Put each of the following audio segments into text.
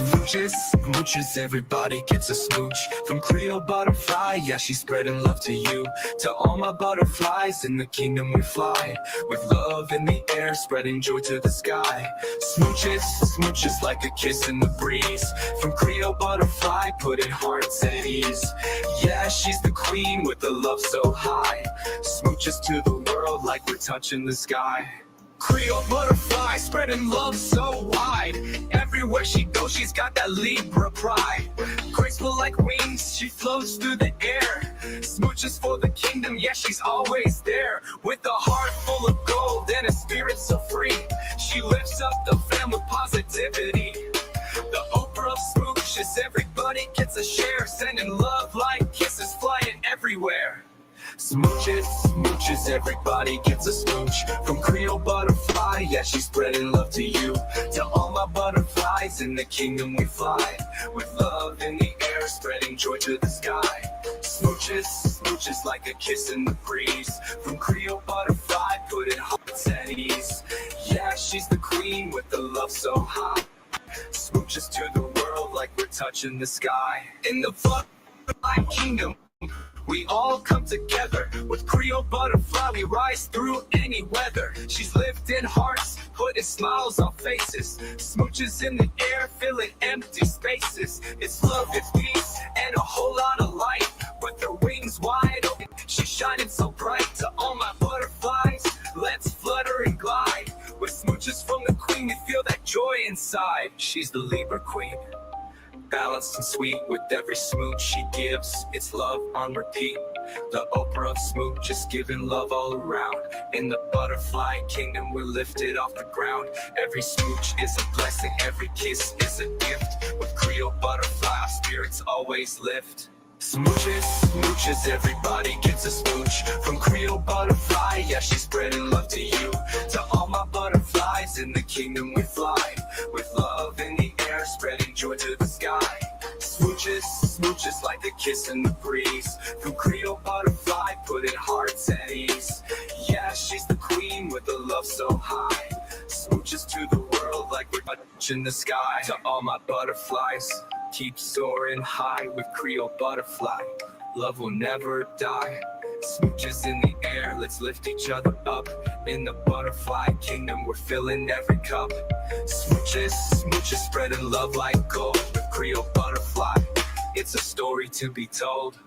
Smooches, smooches, everybody gets a smooch. From Creole butterfly, yeah, she's spreading love to you. To all my butterflies, in the kingdom we fly. With love in the air, spreading joy to the sky. Smooches, smooches like a kiss in the breeze. From Creole butterfly, putting hearts at ease. Yeah, she's the queen with the love so high. Smooches to the world like we're touching the sky. Creole butterfly, spreading love so wide. Everywhere she goes, she's got that Libra pride. Graceful like wings, she floats through the air. Smooches for the kingdom, yeah, she's always there. With a heart full of gold and a spirit so free, she lifts up the fam with positivity. The Oprah of smooches, everybody gets a share. Sending love like kisses flying everywhere. Smooches, smooches, everybody gets a smooch. From Creole butterfly, yeah, she's spreading love to you. To all my butterflies, in the kingdom we fly. With love in the air, spreading joy to the sky. Smooches, smooches like a kiss in the breeze. From Creole butterfly, putting hearts at ease. Yeah, she's the queen with the love so high. Smooches to the world like we're touching the sky. In the butterfly kingdom, we all come together. With Creole butterfly, we rise through any weather. She's lifting hearts, putting smiles on faces. Smooches in the air, filling empty spaces. It's love, it's peace, and a whole lot of light. With her wings wide open, she's shining so bright. To all my butterflies, let's flutter and glide. With smooches from the queen, we feel that joy inside. She's the Libra queen, balanced and sweet. With every smooch she gives, it's love on repeat. The Oprah of smooch, just giving love all around. In the butterfly kingdom, we're lifted off the ground. Every smooch is a blessing, every kiss is a gift. With Creole butterfly, our spirits always lift. Smooches, smooches, everybody gets a smooch. From Creole butterfly, yeah, she's spreading love to you. To all my butterflies, in the kingdom we fly. With love in the air, spreading joy to the sky. Smooches, smooches like a kiss in the breeze. From Creole butterfly, putting hearts at ease. Yeah, she's the queen with the love so high. Smooches to the world like we're touching the sky. To all my butterflies, keep soaring high. With Creole butterfly, love will never die. Smooches in the air, let's lift each other up. In the butterfly kingdom, we're filling every cup. Smooches, smooches, spreading love like gold. With Creole butterfly, it's a story to be told.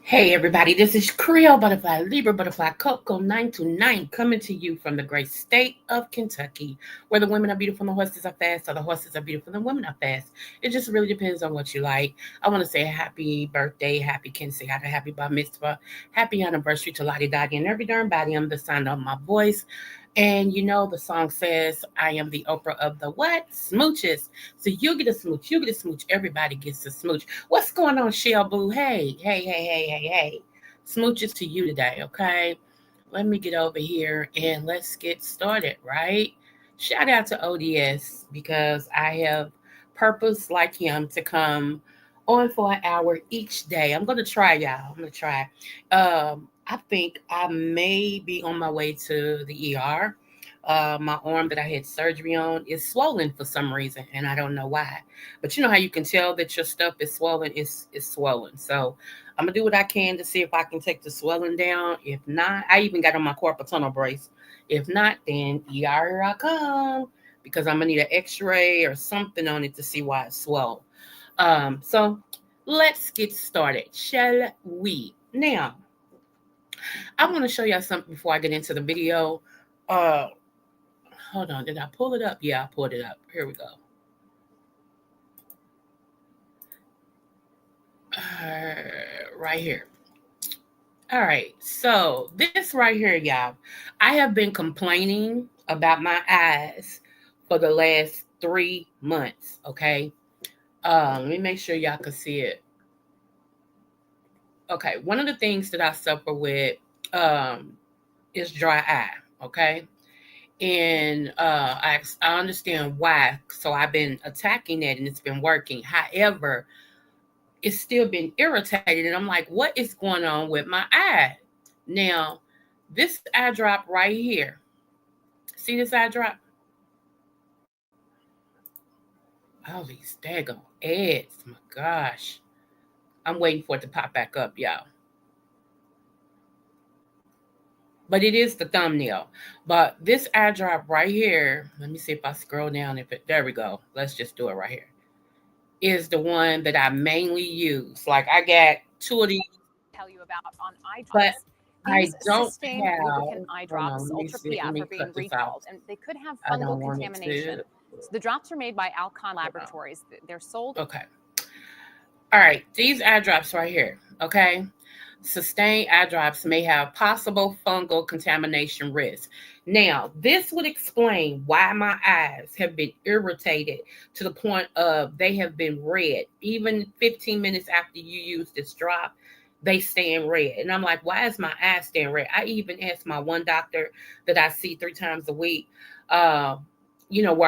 Hey everybody, this is Creole Butterfly, Libra Butterfly, Coco 929, coming to you from the great state of Kentucky, where the women are beautiful and the horses are fast, or the horses are beautiful and the women are fast. It just really depends on what you like. I want to say happy birthday, happy Quinceañera, happy bar mitzvah, happy anniversary to Lottie Dottie and every darn body on the sound of my voice. And you know, the song says, I am the Oprah of the what? Smooches. So you get a smooch, you get a smooch, everybody gets a smooch. What's going on, Shell Boo? Hey. Smooches to you today, okay? Let me get over here and let's get started, right? Shout out to ODS because I have purpose like him to come on for an hour each day. I'm going to try, y'all. I'm going to try. I think I may be on my way to the ER. My arm that I had surgery on is swollen for some reason, and I don't know why. But you know how you can tell that your stuff is swollen? It's swollen. So I'm gonna do what I can to see if I can take the swelling down. If not, I even got on my carpal tunnel brace. If not, then here I come because I'm gonna need an X-ray or something on it to see why it's swollen. So let's get started, shall we? Now, I want to show y'all something before I get into the video. Uh, Hold on, did I pull it up? Yeah, I pulled it up. Here we go. Right here. All right, so this right here, y'all, I have been complaining about my eyes for the last 3 months, okay? Let me make sure y'all can see it. Okay, one of the things that I suffer with is dry eye, okay? And I understand why. So I've been attacking that and it's been working. However, it's still been irritated. And I'm like, what is going on with my eye? Now, This eye drop right here. See this eye drop? All these daggone ads. My gosh. I'm waiting for it to pop back up, y'all. But it is the thumbnail. But this eye drop right here, let me see if I scroll down. There we go. Let's just do it right here. Is the one that I mainly use. Like I got two of these. Tell you about on eye But drops. I These don't sustained have. lubricant eye Hold on, drops, let me Ultra see. Let PF, me are being cut this out. recalled, and they could have I don't fungal want it contamination. to. So the drops are made by Alcon Laboratories. They're sold. Okay. All right. These eye drops right here. Okay. Sustained eye drops may have possible fungal contamination risk. Now, this would explain why my eyes have been irritated to the point of they have been red. Even 15 minutes after you use this drop, they stand red. And I'm like, why is my eyes staying red? I even asked my one doctor that I see 3 times a week, where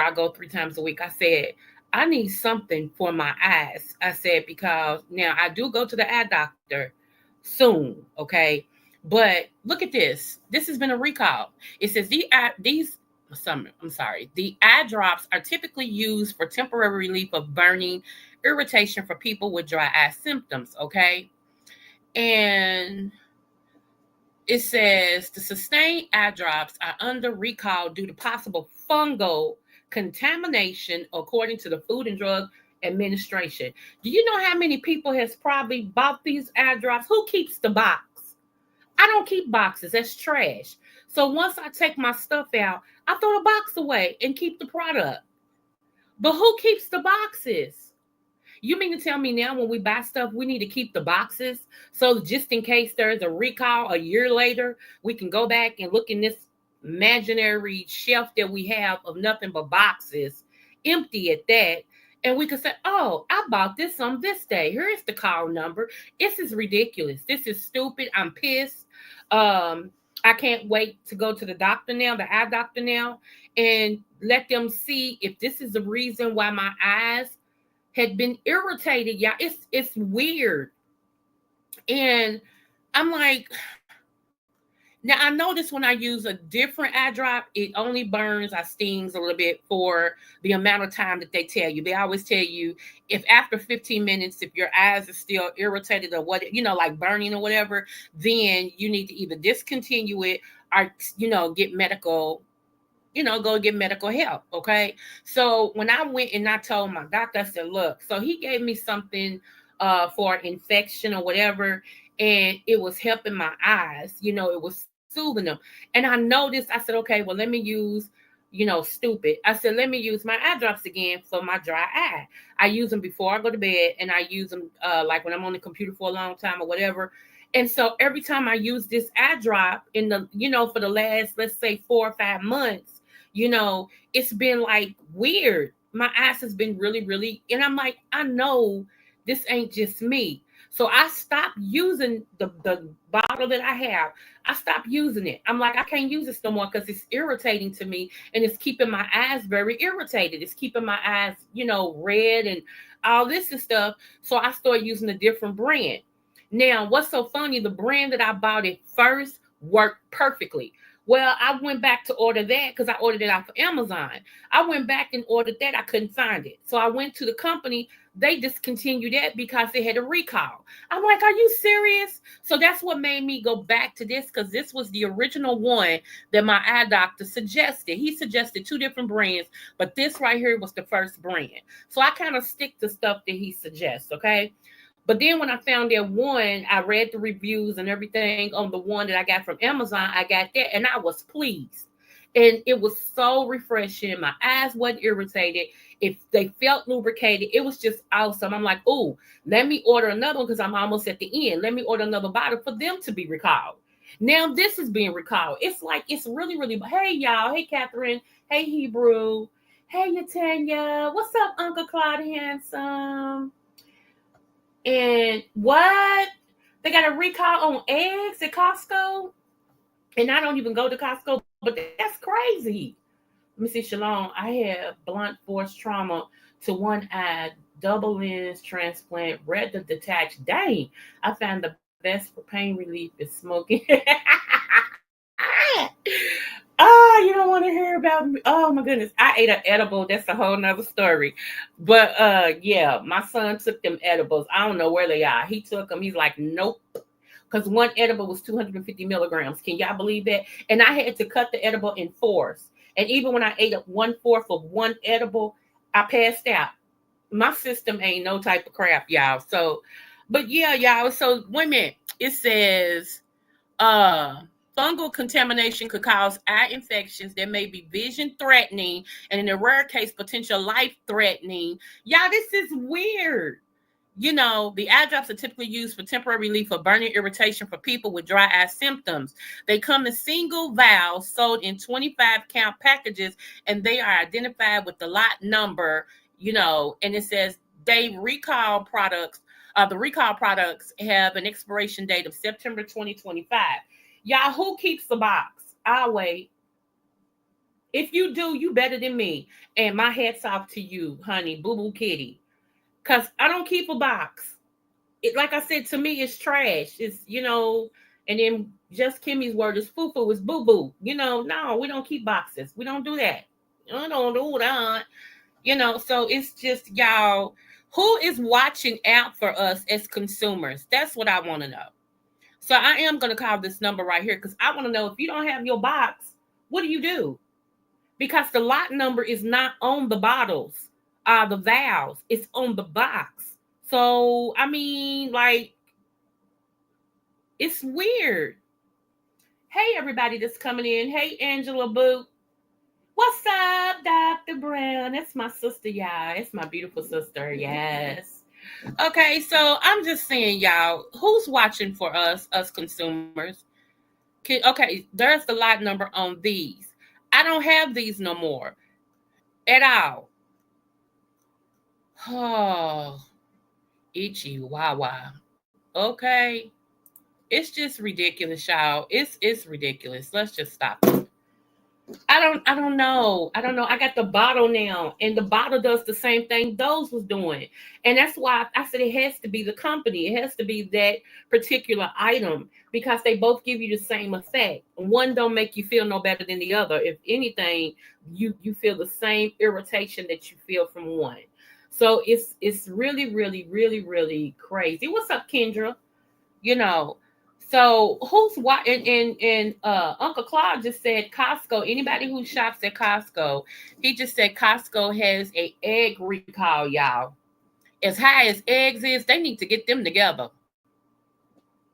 I go 3 times a week. I said, I need something for my eyes. I said, because now I do go to the eye doctor soon, okay? But look at this. This has been a recall. It says the eye drops are typically used for temporary relief of burning, irritation for people with dry eye symptoms, okay? And it says the sustained eye drops are under recall due to possible fungal contamination, according to the Food and Drug Administration. Do you know how many people has probably bought these eye drops? Who keeps the box? I don't keep boxes. That's trash. So once I take my stuff out, I throw the box away and keep the product. But who keeps the boxes? You mean to tell me now when we buy stuff, we need to keep the boxes? So just in case there's a recall a year later, we can go back and look in this imaginary shelf that we have of nothing but boxes, empty at that. And we could say, oh, I bought this on this day. Here's the call number. This is ridiculous. This is stupid. I'm pissed. I can't wait to go to the doctor now, the eye doctor now, and let them see if this is the reason why my eyes had been irritated. Yeah, it's weird. And I'm like, now I notice when I use a different eye drop, it only burns or stings a little bit for the amount of time that they tell you. They always tell you if after 15 minutes, if your eyes are still irritated or what, like burning or whatever, then you need to either discontinue it or, get medical, go get medical help. Okay. So when I went and I told my doctor, I said, look, so he gave me something for infection or whatever, and it was helping my eyes, it was soothing them. And I noticed, I said, okay, well, let me use, stupid. I said, let me use my eye drops again for my dry eye. I use them before I go to bed, and I use them like when I'm on the computer for a long time or whatever. And so every time I use this eye drop in the, for the last, let's say 4 or 5 months, it's been like weird. My eyes has been really, really, and I'm like, I know this ain't just me. So I stopped using the bottle that I have. I stopped using it. I'm like, I can't use this no more because it's irritating to me and it's keeping my eyes very irritated. It's keeping my eyes, red and all this and stuff. So I started using a different brand. Now, what's so funny, the brand that I bought it first worked perfectly. Well, I went back to order that because I ordered it off of Amazon. I went back and ordered that. I couldn't find it. So I went to the company. They discontinued that because they had a recall. I'm like, are you serious? So that's what made me go back to this, because this was the original one that my eye doctor suggested. He suggested 2 different brands, but this right here was the first brand. So I kind of stick to stuff that he suggests, okay? But then when I found that one, I read the reviews and everything on the one that I got from Amazon. I got that and I was pleased. And it was so refreshing. My eyes wasn't irritated. If they felt lubricated, it was just awesome. I'm like, oh, let me order another one because I'm almost at the end. Let me order another bottle for them to be recalled. Now this is being recalled. It's like, it's really, really, hey, y'all. Hey, Catherine. Hey, Hebrew. Hey, Yatanya. What's up, Uncle Claude Handsome? And what? They got a recall on eggs at Costco? And I don't even go to Costco, but that's crazy. Let me see, Shalom. I have blunt force trauma to one eye, double lens transplant, retina detached. Dang, I found the best for pain relief is smoking. about me. Oh my goodness. I ate an edible. That's a whole nother story. But yeah, my son took them edibles. I don't know where they are. He took them. He's like, nope. Because one edible was 250 milligrams. Can y'all believe that? And I had to cut the edible in fours. And even when I ate up 1/4 of one edible, I passed out. My system ain't no type of crap, y'all. So, but yeah, y'all. So, wait a minute. It says, uh, fungal contamination could cause eye infections that may be vision threatening and in a rare case, potential life threatening. Y'all, this is weird. You know, the eye drops are typically used for temporary relief of burning irritation for people with dry eye symptoms. They come in single vials sold in 25 count packages, and they are identified with the lot number, you know, and it says they recall products. The recall products have an expiration date of September 2025. Y'all, who keeps the box? I'll wait. If you do, you better than me. And my hat's off to you, honey, boo boo kitty. Because I don't keep a box. It, like I said, to me, it's trash. It's, you know, and then just Kimmy's word is foo foo, is boo boo. You know, no, we don't keep boxes. We don't do that. I don't do that. You know, so it's just, y'all, who is watching out for us as consumers? That's what I want to know. So I am going to call this number right here because I want to know, if you don't have your box, what do you do? Because the lot number is not on the bottles, the valves. It's on the box. So, I mean, like, it's weird. Hey, everybody that's coming in. Hey, Angela Boo. What's up, Dr. Brown? That's my sister, y'all. It's my beautiful sister. Yes. Okay, so I'm just saying, y'all, who's watching for us consumers? Okay, there's the lot number on these. I don't have these no more at all. Oh, itchy wawa. Okay. It's just ridiculous, y'all. It's ridiculous. Let's just stop it. I don't know. I don't know. I got the bottle now, and the bottle does the same thing those was doing. And that's why I said it has to be the company. It has to be that particular item because they both give you the same effect. One don't make you feel no better than the other. If anything, you feel the same irritation that you feel from one. So it's really, really, really, really crazy. What's up, Kendra? You know, so who's what? And Uncle Claude just said Costco. Anybody who shops at Costco, he just said Costco has a egg recall, y'all. As high as eggs is, they need to get them together.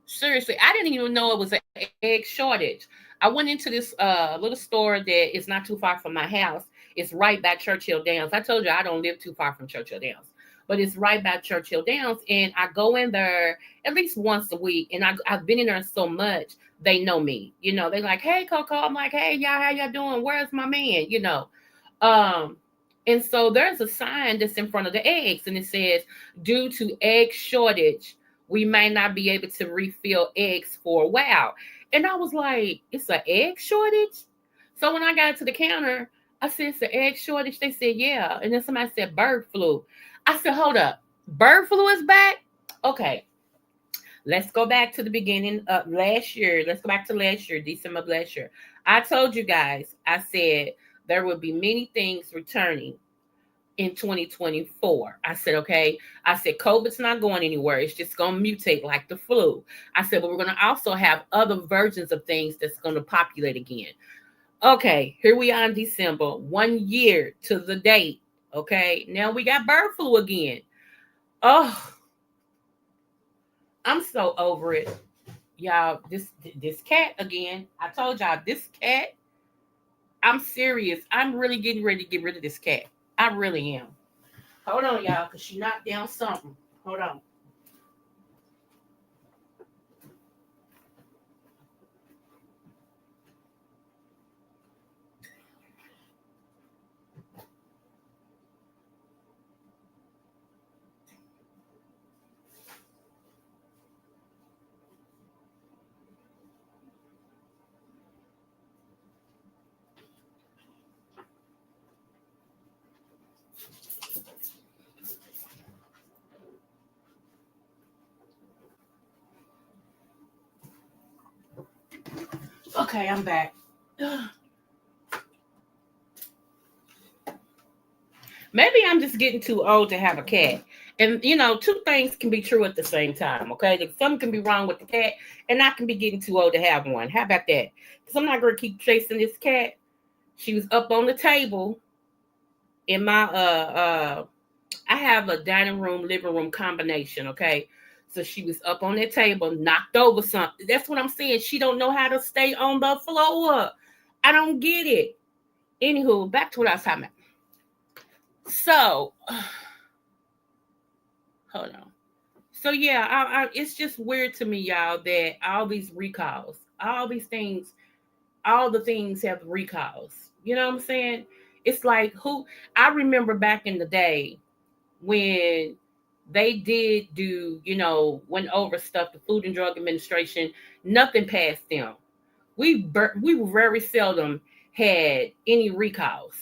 Seriously, I didn't even know it was an egg shortage. I went into this little store that is not too far from my house. It's right by Churchill Downs. I told you I don't live too far from Churchill Downs, but it's right by Churchill Downs. And I go in there at least once a week. And I've been in there so much, they know me. You know, they like, hey, Coco. I'm like, hey, y'all, how y'all doing? Where's my man? You know, um, and so there's a sign that's in front of the eggs, and it says, due to egg shortage, we may not be able to refill eggs for a while. And I was like, it's an egg shortage? So when I got to the counter, I said, it's an egg shortage. They said, yeah. And then somebody said bird flu. I said, hold up. Bird flu is back? Okay. Let's go back to the beginning of last year. Let's go back to last year, December of last year. I told you guys, I said there would be many things returning in 2024. I said, okay. I said, COVID's not going anywhere. It's just going to mutate like the flu. I said, but we're going to also have other versions of things that's going to populate again. Okay, here we are in December, 1 year to the date. Okay, now we got bird flu again. Oh, I'm so over it. Y'all, this cat again. I told y'all this cat. I'm serious. I'm really getting ready to get rid of this cat. I really am. Hold on, y'all, because she knocked down something. Hold on. Okay, I'm back. Maybe I'm just getting too old to have a cat. And two things can be true at the same time. Okay, like something can be wrong with the cat, and I can be getting too old to have one. How about that? Because I'm not gonna keep chasing this cat. She was up on the table in my I have a dining room, living room combination, okay? So she was up on that table, knocked over something. That's what I'm saying. She don't know how to stay on the floor. I don't get it. Anywho, back to what I was talking about. So, hold on. So yeah, it's just weird to me, y'all, that all these recalls, all these things, all the things have recalls. You know what I'm saying? It's like who I remember back in the day when they did do, went over stuff, the Food and Drug Administration, nothing passed them. We very seldom had any recalls,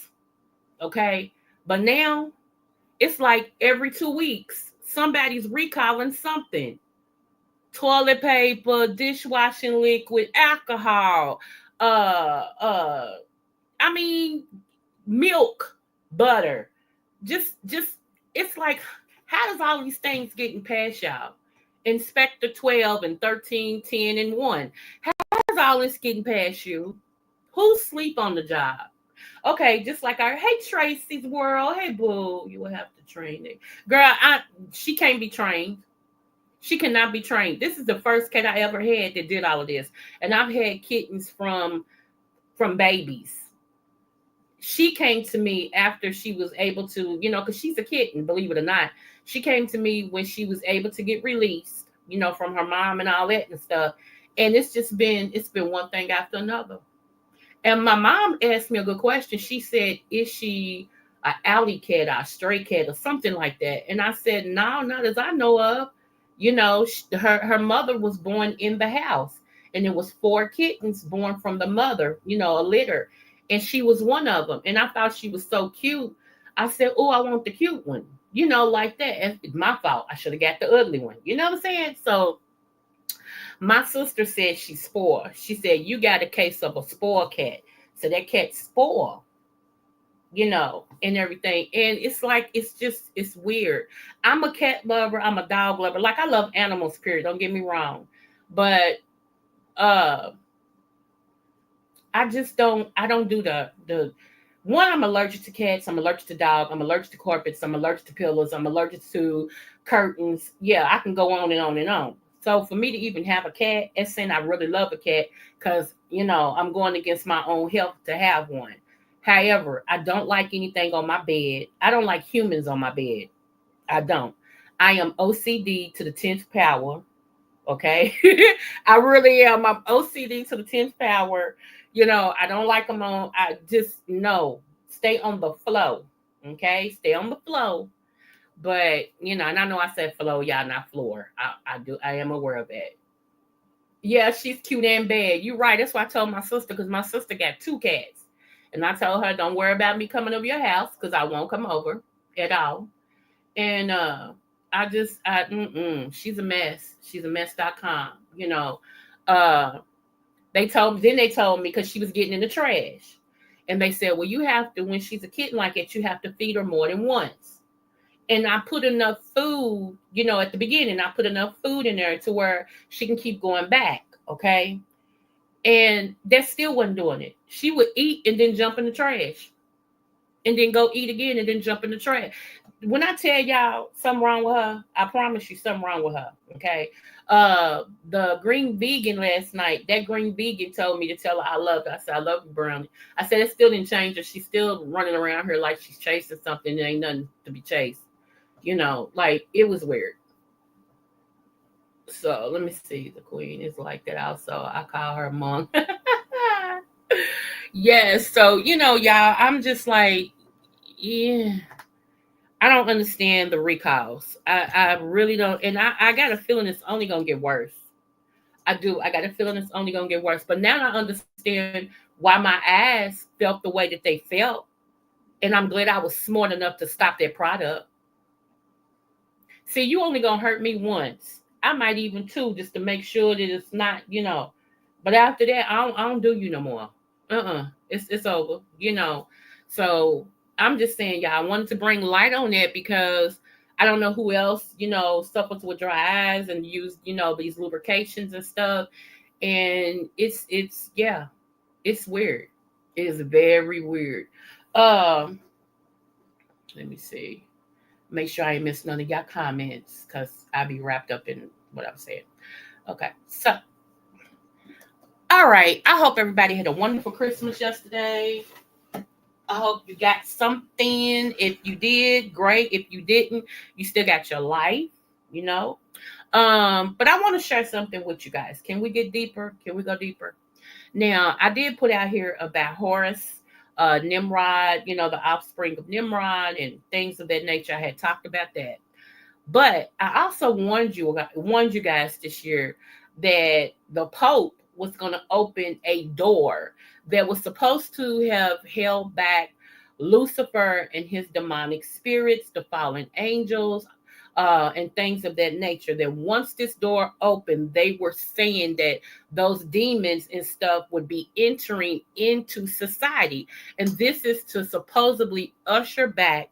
okay? But now it's like every 2 weeks somebody's recalling something. Toilet paper, dishwashing liquid, alcohol, uh I mean milk, butter. Just it's like how does all these things getting past y'all? Inspector 12 and 13, 10, and 1. How does all this getting past you? Who sleep on the job? Okay, just like our hey Tracy's world. Hey boo, you will have to train it. Girl, she can't be trained. She cannot be trained. This is the first cat I ever had that did all of this. And I've had kittens from babies. She came to me after she was able to, because she's a kitten, believe it or not. She came to me when she was able to get released, from her mom and all that and stuff. And it's been one thing after another. And my mom asked me a good question. She said, is she an alley cat or a stray cat or something like that? And I said, no, not as I know of. Her mother was born in the house, and it was 4 kittens born from the mother, a litter. And she was one of them. And I thought she was so cute. I said, oh, I want the cute one, like that. It's my fault. I should have got the ugly one. You know what I'm saying? So my sister said she's spoiled. She said, you got a case of a spoiled cat. So that cat's spoiled, and everything. And it's like, it's weird. I'm a cat lover. I'm a dog lover. Like, I love animals, period. Don't get me wrong. But I don't do the one, I'm allergic to cats, I'm allergic to dogs, I'm allergic to carpets, I'm allergic to pillows, I'm allergic to curtains. Yeah, I can go on and on and on. So for me to even have a cat, it's saying I really love a cat because, I'm going against my own health to have one. However, I don't like anything on my bed. I don't like humans on my bed. I don't. I am OCD to the 10th power. Okay. I really am. I'm OCD to the 10th power. I don't like them on. I just, no, stay on the flow. Okay. Stay on the flow. But, and I know I said flow, y'all, not floor. I am aware of that. Yeah, she's cute and bad. You're right. That's why I told my sister, because my sister got 2 cats. And I told her, don't worry about me coming over your house because I won't come over at all. And she's a mess. She's a mess.com. They told me because she was getting in the trash. And they said, well, you have to, when she's a kitten like that, you have to feed her more than once. And I put enough food, at the beginning, I put enough food in there to where she can keep going back. Okay. And that still wasn't doing it. She would eat and then jump in the trash. And then go eat again and then jump in the trash. When I tell y'all something wrong with her, I promise you something wrong with her. Okay. The green vegan last night, that green vegan told me to tell her I love her. I said, I love you, Brownie. I said, it still didn't change her. She's still running around here like she's chasing something. There ain't nothing to be chased. Like it was weird. So let me see. The queen is like that also. I call her mom. Yes. So, y'all, I'm just like, yeah. I don't understand the recalls. I really don't. And I got a feeling it's only going to get worse. I do. I got a feeling it's only going to get worse. But now I understand why my eyes felt the way that they felt. And I'm glad I was smart enough to stop that product. See, you only going to hurt me once. I might even 2 just to make sure that it's not, But after that, I don't do you no more. It's over, So I'm just saying, y'all, I wanted to bring light on that because I don't know who else, suffers with dry eyes and use, these lubrications and stuff. And yeah, it's weird. It is very weird. Um, Let me see. Make sure I ain't miss none of y'all comments because I be wrapped up in what I'm saying. Okay, so all right. I hope everybody had a wonderful Christmas yesterday. I hope you got something. If you did, great. If you didn't, you still got your life, you know. But I want to share something with you guys. Can we get deeper? Can we go deeper? Now, I did put out here about Horus, Nimrod, the offspring of Nimrod and things of that nature. I had talked about that. But I also warned you guys this year that the Pope was going to open a door that was supposed to have held back Lucifer and his demonic spirits, the fallen angels, and things of that nature. That once this door opened, they were saying that those demons and stuff would be entering into society. And this is to supposedly usher back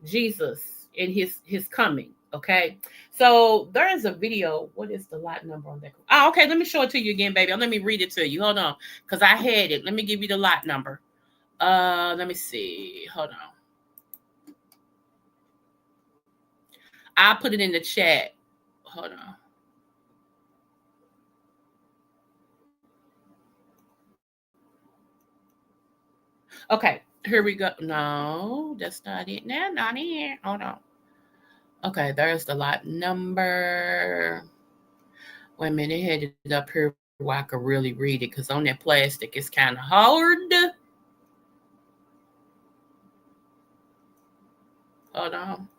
Jesus in his coming. Okay, so there is a video. What is the lot number on that? Oh, okay, let me show it to you again, baby. Let me read it to you. Hold on, because I had it. Let me give you the lot number. Let me see. Hold on. I'll put it in the chat. Hold on. Okay, here we go. No, that's not it. No, not here. Hold on. Okay, there's the lot number. Wait a minute, it had it up here where I could really read it because on that plastic it's kind of hard. Hold on.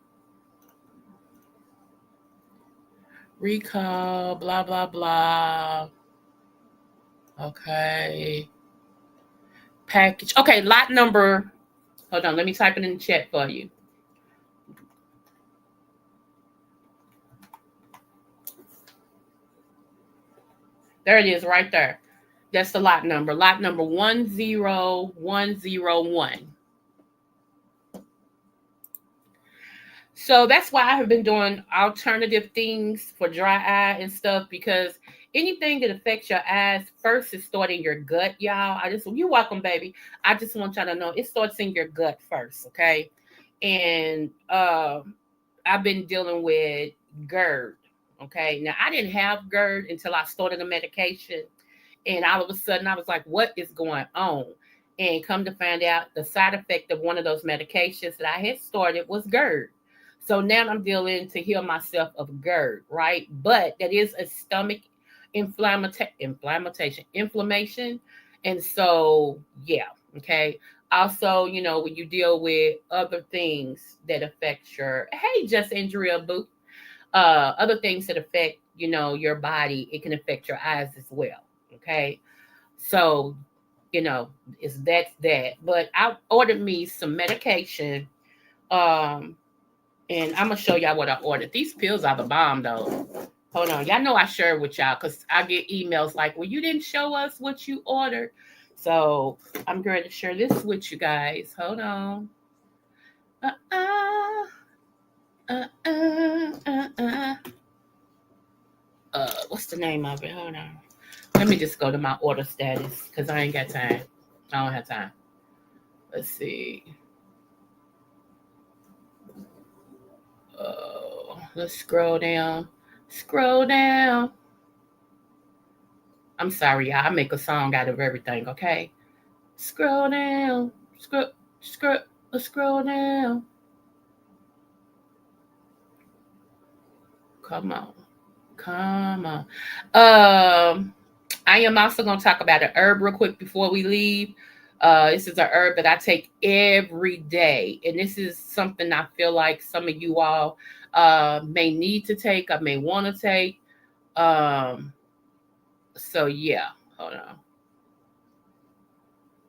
Recall, blah, blah, blah. Okay. Package. Okay, lot number. Hold on, let me type it in the chat for you. There it is right there. That's the lot number. Lot number 10101. So that's why I have been doing alternative things for dry eye and stuff, because anything that affects your eyes first is starting your gut, y'all. You're welcome, baby. I just want y'all to know it starts in your gut first, okay? And I've been dealing with GERD, okay? Now, I didn't have GERD until I started the medication. And all of a sudden, I was like, what is going on? And come to find out, the side effect of one of those medications that I had started was GERD. So now I'm dealing to heal myself of GERD, right? But that is a stomach inflammation. And so, yeah, okay. Also, when you deal with other things that affect hey, just Andrea Boo, other things that affect, your body, it can affect your eyes as well, okay? So, it's that. But I ordered me some medication, and I'm gonna show y'all what I ordered. These pills are the bomb, though. Hold on, y'all know I share with y'all because I get emails like, "Well, you didn't show us what you ordered." So I'm going to share this with you guys. Hold on. What's the name of it? Hold on. Let me just go to my order status because I ain't got time. I don't have time. Let's see. Let's scroll down. Scroll down. I'm sorry, y'all. I make a song out of everything, okay? Scroll down. Scroll down. Come on. I am also going to talk about an herb real quick before we leave. This is a herb that I take every day. And this is something I feel like some of you all may need to take, or may want to take. So, yeah. Hold on.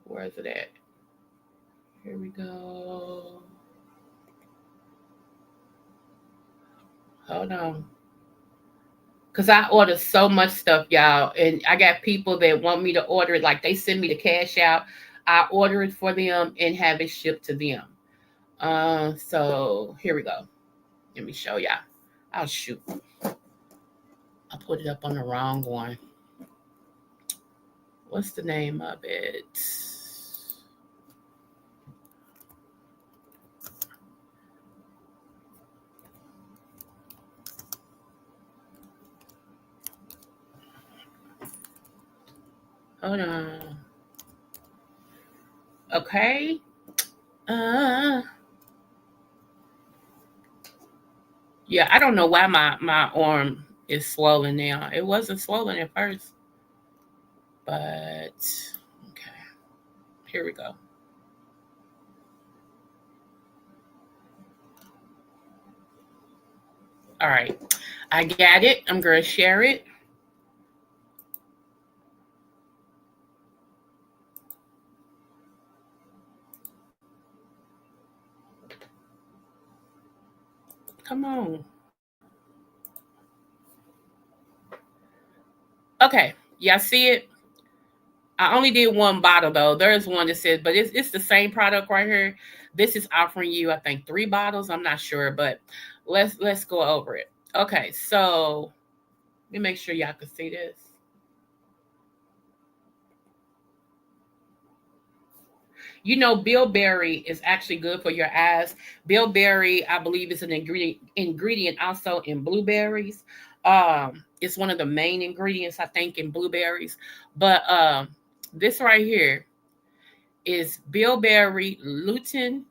Where is it at? Here we go. Hold on. Because I order so much stuff, y'all. And I got people that want me to order it. Like, they send me the cash out. I order it for them and have it shipped to them. So here we go. Let me show y'all. Oh shoot, I put it up on the wrong one. What's the name of it? Hold on. Okay. Yeah, I don't know why my arm is swollen now. It wasn't swollen at first, but okay. Here we go. All right. I got it. I'm going to share it. Come on. Okay. Y'all see it? I only did one bottle though. There's one that says, but it's the same product right here. This is offering you, I think, 3 bottles. I'm not sure, but let's go over it. Okay, so let me make sure y'all can see this. You know, bilberry is actually good for your eyes. Bilberry, I believe, is an ingredient also in blueberries. It's one of the main ingredients, I think, in blueberries. But this right here is bilberry, lutein,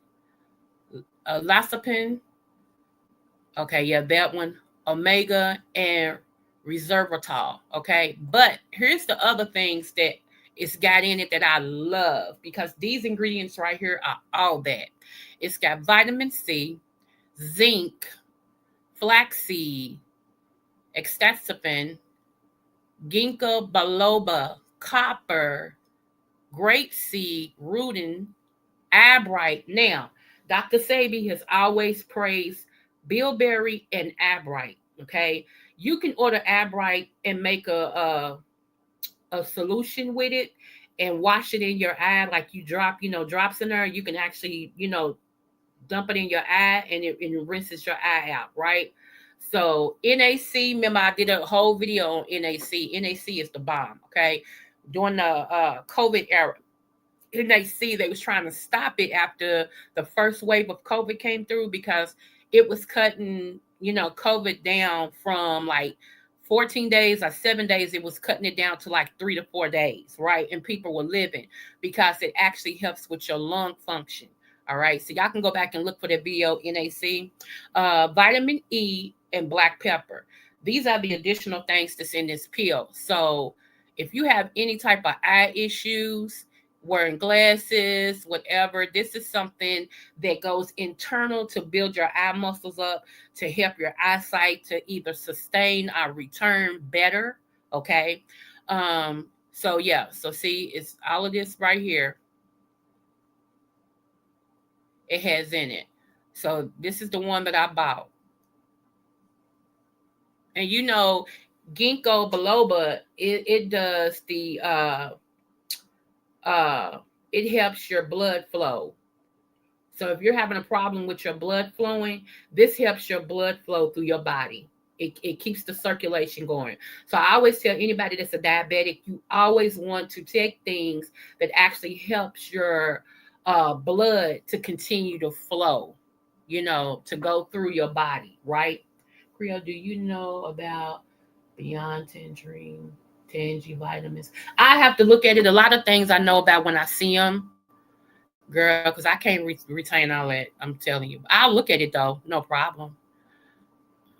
lecithin. Okay, yeah, that one, omega, and resveratrol. Okay, but here's the other things that it's got in it that I love, because these ingredients right here are all that. It's got vitamin C, zinc, flaxseed, extacipin, ginkgo biloba, copper, grapeseed, rutin, abrite. Now, Dr. Sabi has always praised bilberry and abrite. Okay, you can order abrite and make a solution with it and wash it in your eye, like you drop, drops in there. You can actually, dump it in your eye, and it rinses your eye out, right? So NAC, remember I did a whole video on NAC. NAC is the bomb, okay? During the COVID era, NAC, they was trying to stop it after the first wave of COVID came through, because it was cutting, COVID down from like 14 days or 7 days. It was cutting it down to like 3 to 4 days, right? And people were living, because it actually helps with your lung function. All right. So y'all can go back and look for that video, NAC. Vitamin E and black pepper. These are the additional things that's in this pill. So if you have any type of eye issues, wearing glasses, whatever, this is something that goes internal to build your eye muscles up, to help your eyesight to either sustain or return better. Okay. So yeah, so see, it's all of this right here. It has in it. So this is the one that I bought. And ginkgo biloba, it does the it helps your blood flow. So if you're having a problem with your blood flowing, this helps your blood flow through your body. It keeps the circulation going. So I always tell anybody that's a diabetic, you always want to take things that actually helps your blood to continue to flow, to go through your body, right? Creole, do you know about Beyond Tangy vitamins? I have to look at it. A lot of things I know about when I see them, girl, because I can't retain all that. I'm telling you. I'll look at it though, no problem.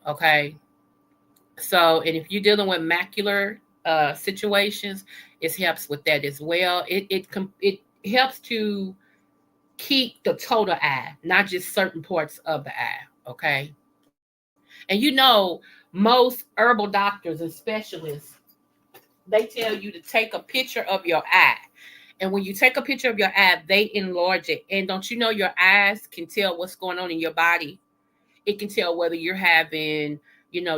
Okay. So, and if you're dealing with macular situations, it helps with that as well. It helps to keep the total eye, not just certain parts of the eye. Okay. And most herbal doctors and specialists, they tell you to take a picture of your eye. And when you take a picture of your eye, they enlarge it. And don't you know your eyes can tell what's going on in your body? It can tell whether you're having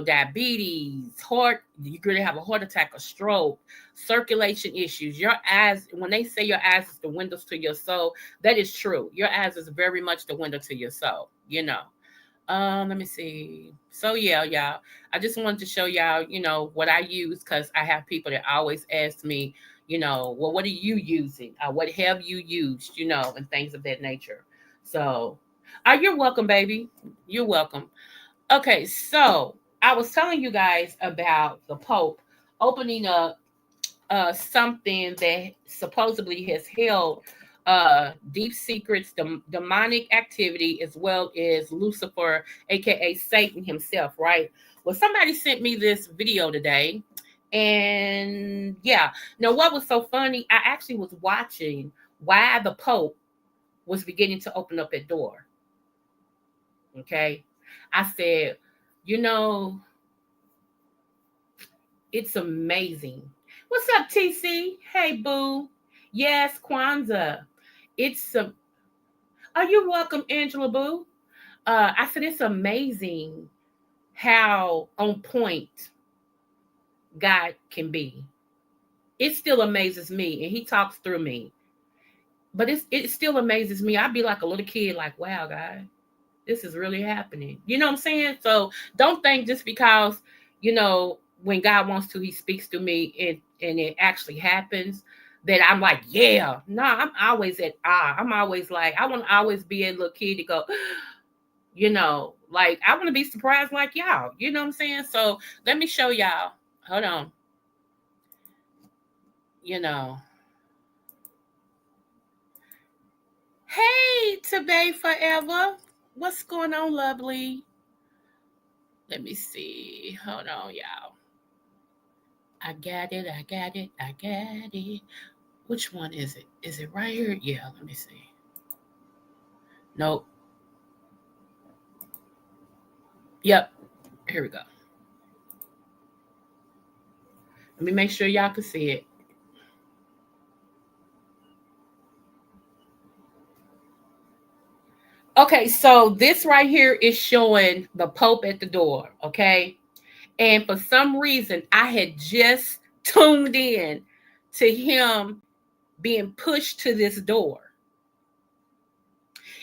diabetes, you're going to have a heart attack, a stroke, circulation issues. Your eyes, when they say your eyes is the windows to your soul, that is true. Your eyes is very much the window to your soul. Let me see. So yeah, y'all, I just wanted to show y'all, what I use, because I have people that always ask me, well, what are you using? What have you used? And things of that nature. So, you're welcome, baby. You're welcome. Okay, so I was telling you guys about the Pope opening up something that supposedly has held deep secrets, demonic activity, as well as Lucifer, aka Satan himself, right? Well, somebody sent me this video today, and yeah, now what was so funny, I actually was watching why the Pope was beginning to open up that door. Okay, I said, it's amazing. What's up, TC? Hey, boo. Yes, Kwanzaa. Are you welcome, Angela Boo? I said it's amazing how on point God can be. It still amazes me, and He talks through me. But it still amazes me. I'd be like a little kid, like, wow, God, this is really happening. You know what I'm saying? So don't think just because, when God wants to, He speaks to me and it actually happens, that I'm like, yeah. No, I'm always at awe. I'm always like, I want to always be a little kid to go, like I want to be surprised like y'all. You know what I'm saying? So let me show y'all. Hold on. Hey, today forever. What's going on, lovely? Let me see. Hold on, y'all. I got it. Which one is it? Is it right here? Yeah, let me see. Nope. Yep. Here we go. Let me make sure y'all can see it. Okay, so this right here is showing the Pope at the door, okay? And for some reason, I had just tuned in to him being pushed to this door.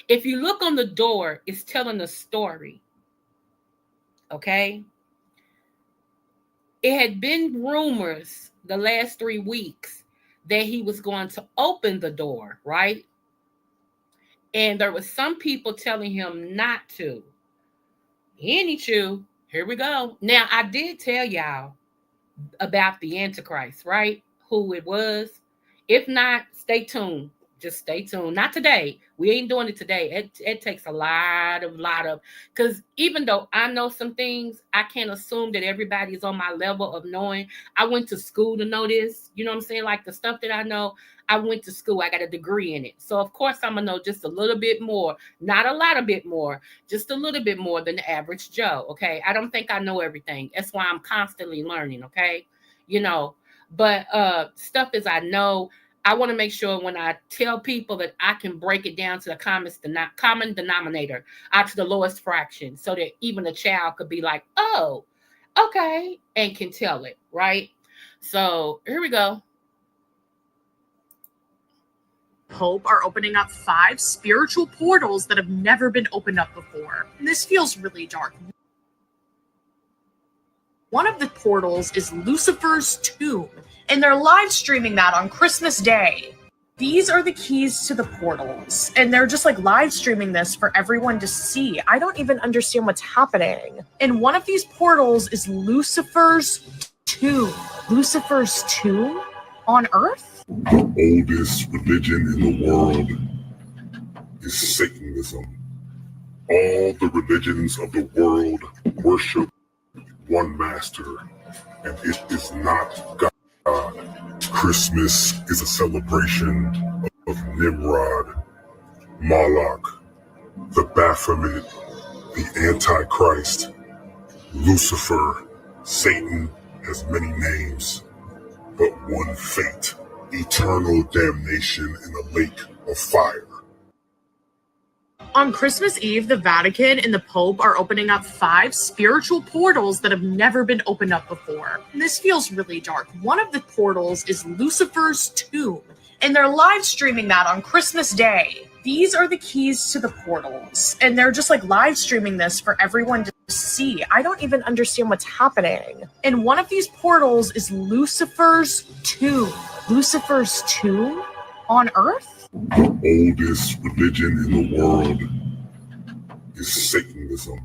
If you look on the door, it's telling a story. Okay? It had been rumors the last 3 weeks that he was going to open the door, right? And there was some people telling him not to. Anywho, here we go. Now, I did tell y'all about the Antichrist, right? Who it was. If not, stay tuned. Just stay tuned. Not today. We ain't doing it today. It takes a lot of, because even though I know some things, I can't assume that everybody is on my level of knowing. I went to school to know this. You know what I'm saying? Like the stuff that I know, I went to school. I got a degree in it. So of course I'm going to know just a little bit more, not a lot of bit more, just a little bit more than the average Joe. Okay. I don't think I know everything. That's why I'm constantly learning. Okay. But stuff as I know, I want to make sure when I tell people that I can break it down to the common denominator, out to the lowest fraction, so that even a child could be like, oh, okay, and can tell it, right? So here we go. Pope are opening up 5 spiritual portals that have never been opened up before. This feels really dark. One of the portals is Lucifer's tomb, and they're live streaming that on Christmas Day. These are the keys to the portals, and they're just like live streaming this for everyone to see. I don't even understand what's happening. And one of these portals is Lucifer's tomb. Lucifer's tomb on Earth? The oldest religion in the world is Satanism. All the religions of the world worship one master, and it is not God. Christmas is a celebration of Nimrod, Moloch, the Baphomet, the Antichrist, Lucifer. Satan has many names, but one fate: eternal damnation in a lake of fire. On Christmas Eve, the Vatican and the Pope are opening up 5 spiritual portals that have never been opened up before. This feels really dark. One of the portals is Lucifer's tomb, and they're live streaming that on Christmas Day. These are the keys to the portals, and they're just like live streaming this for everyone to see. I don't even understand what's happening. And one of these portals is Lucifer's tomb. Lucifer's tomb on Earth? The oldest religion in the world is Satanism.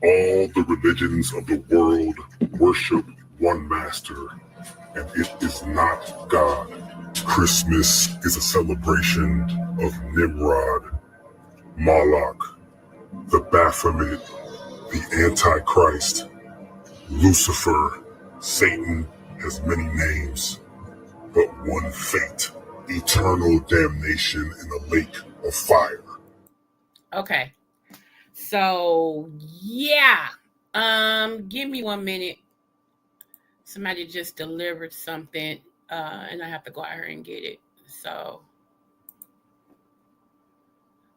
All the religions of the world worship one master, and it is not God. Christmas is a celebration of Nimrod, Moloch, the Baphomet, the Antichrist, Lucifer. Satan has many names, but one fate: eternal damnation in a lake of fire. Okay. So, yeah. Give me 1 minute. Somebody just delivered something, and I have to go out here and get it. So,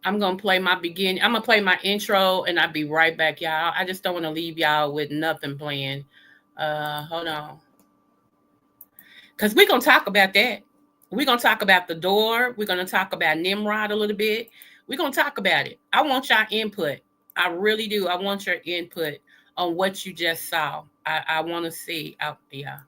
I'm going to play my beginning. I'm going to play my intro, and I'll be right back, y'all. I just don't want to leave y'all with nothing playing. Hold on. Because we're going to talk about that. We're going to talk about the door. We're going to talk about Nimrod a little bit. We're going to talk about it. I want y'all input. I really do. I want your input on what you just saw. I want to see out there.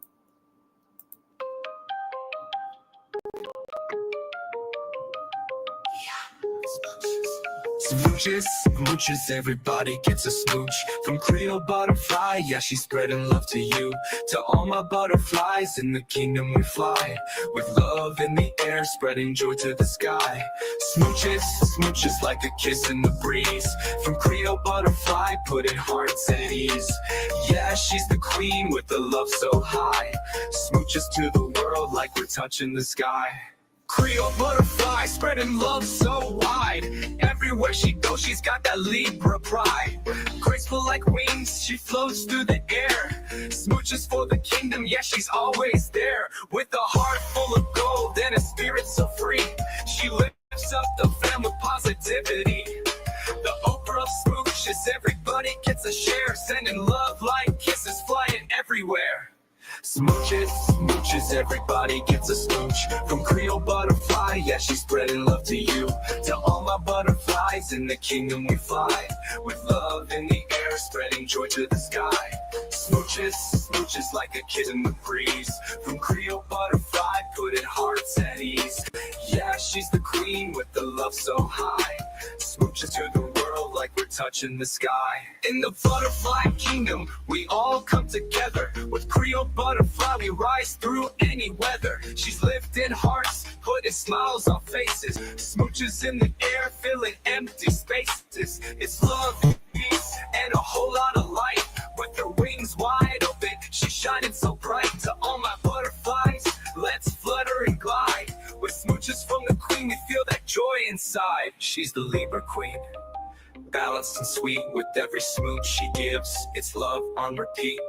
Smooches, smooches, everybody gets a smooch. From Creole butterfly, yeah, she's spreading love to you. To all my butterflies in the kingdom we fly. With love in the air, spreading joy to the sky. Smooches, smooches like a kiss in the breeze. From Creole butterfly, putting hearts at ease. Yeah, she's the queen with the love so high. Smooches to the world like we're touching the sky. Creole butterfly, spreading love so wide. Everywhere she goes, she's got that Libra pride. Graceful like wings, she floats through the air. Smooches for the kingdom, yeah, she's always there. With a heart full of gold and a spirit so free. She lifts up the fam with positivity. The Oprah of smooches, everybody gets a share. Sending love like kisses flying everywhere. Smooches, smooches, everybody gets a smooch. From Creole butterfly, yeah, she's spreading love to you. To all my butterflies in the kingdom we fly. With love in the air, spreading joy to the sky. Smooches, smooches like a kiss in the breeze. From Creole butterfly, putting hearts at ease. Yeah, she's the queen with the love so high. Smooches to the world like we're touching the sky. In the butterfly kingdom, we all come together. With Creole butterfly, we rise through any weather. She's lifting hearts, putting smiles on faces. Smooches in the air, filling empty spaces. It's love, peace, and a whole lot of light. With her wings wide open, she's shining so bright. To all my butterflies, let's flutter and glide. With smooches from the queen, we feel that joy inside. She's the Libra queen, balanced and sweet. With every smooch she gives, it's love on repeat.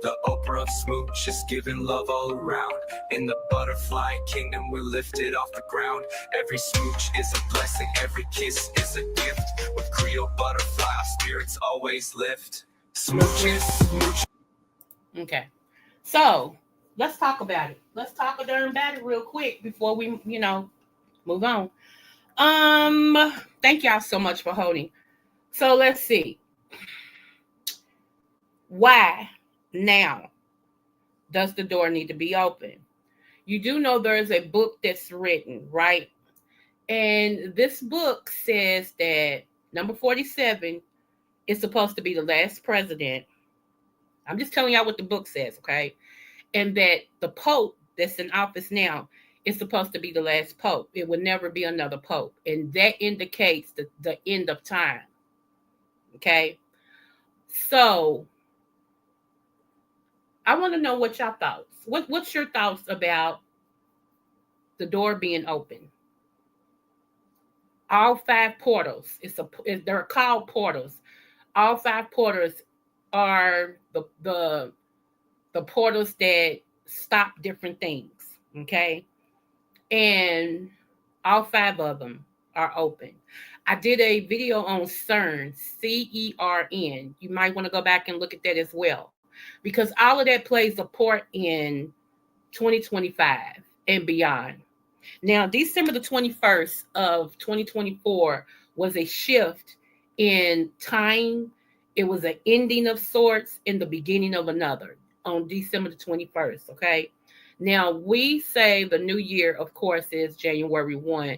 The Oprah of smooch is giving love all around. In the butterfly kingdom, we're lifted off the ground. Every smooch is a blessing, every kiss is a gift. With Creole butterfly, our spirits always lift. Smooches, smooches. Okay. So let's talk about it. Let's talk about it real quick before we, move on. Thank y'all so much for holding. So let's see. Why now does the door need to be open? You do know there's a book that's written, right? And this book says that number 47 is supposed to be the last president. I'm just telling y'all what the book says, okay? And that the Pope that's in office now is supposed to be the last Pope. It will never be another Pope. And that indicates the end of time. Okay? So, I want to know what y'all thoughts. What's your thoughts about the door being open? All 5 portals. They're called portals. All 5 portals are the portals that stop different things. Okay, and all 5 of them are open. I did a video on CERN, CERN. You might want to go back and look at that as well, because all of that plays a part in 2025 and beyond. Now, December the 21st of 2024 was a shift in time. It was an ending of sorts and the beginning of another on December the 21st, okay? Now, we say the new year, of course, is January 1,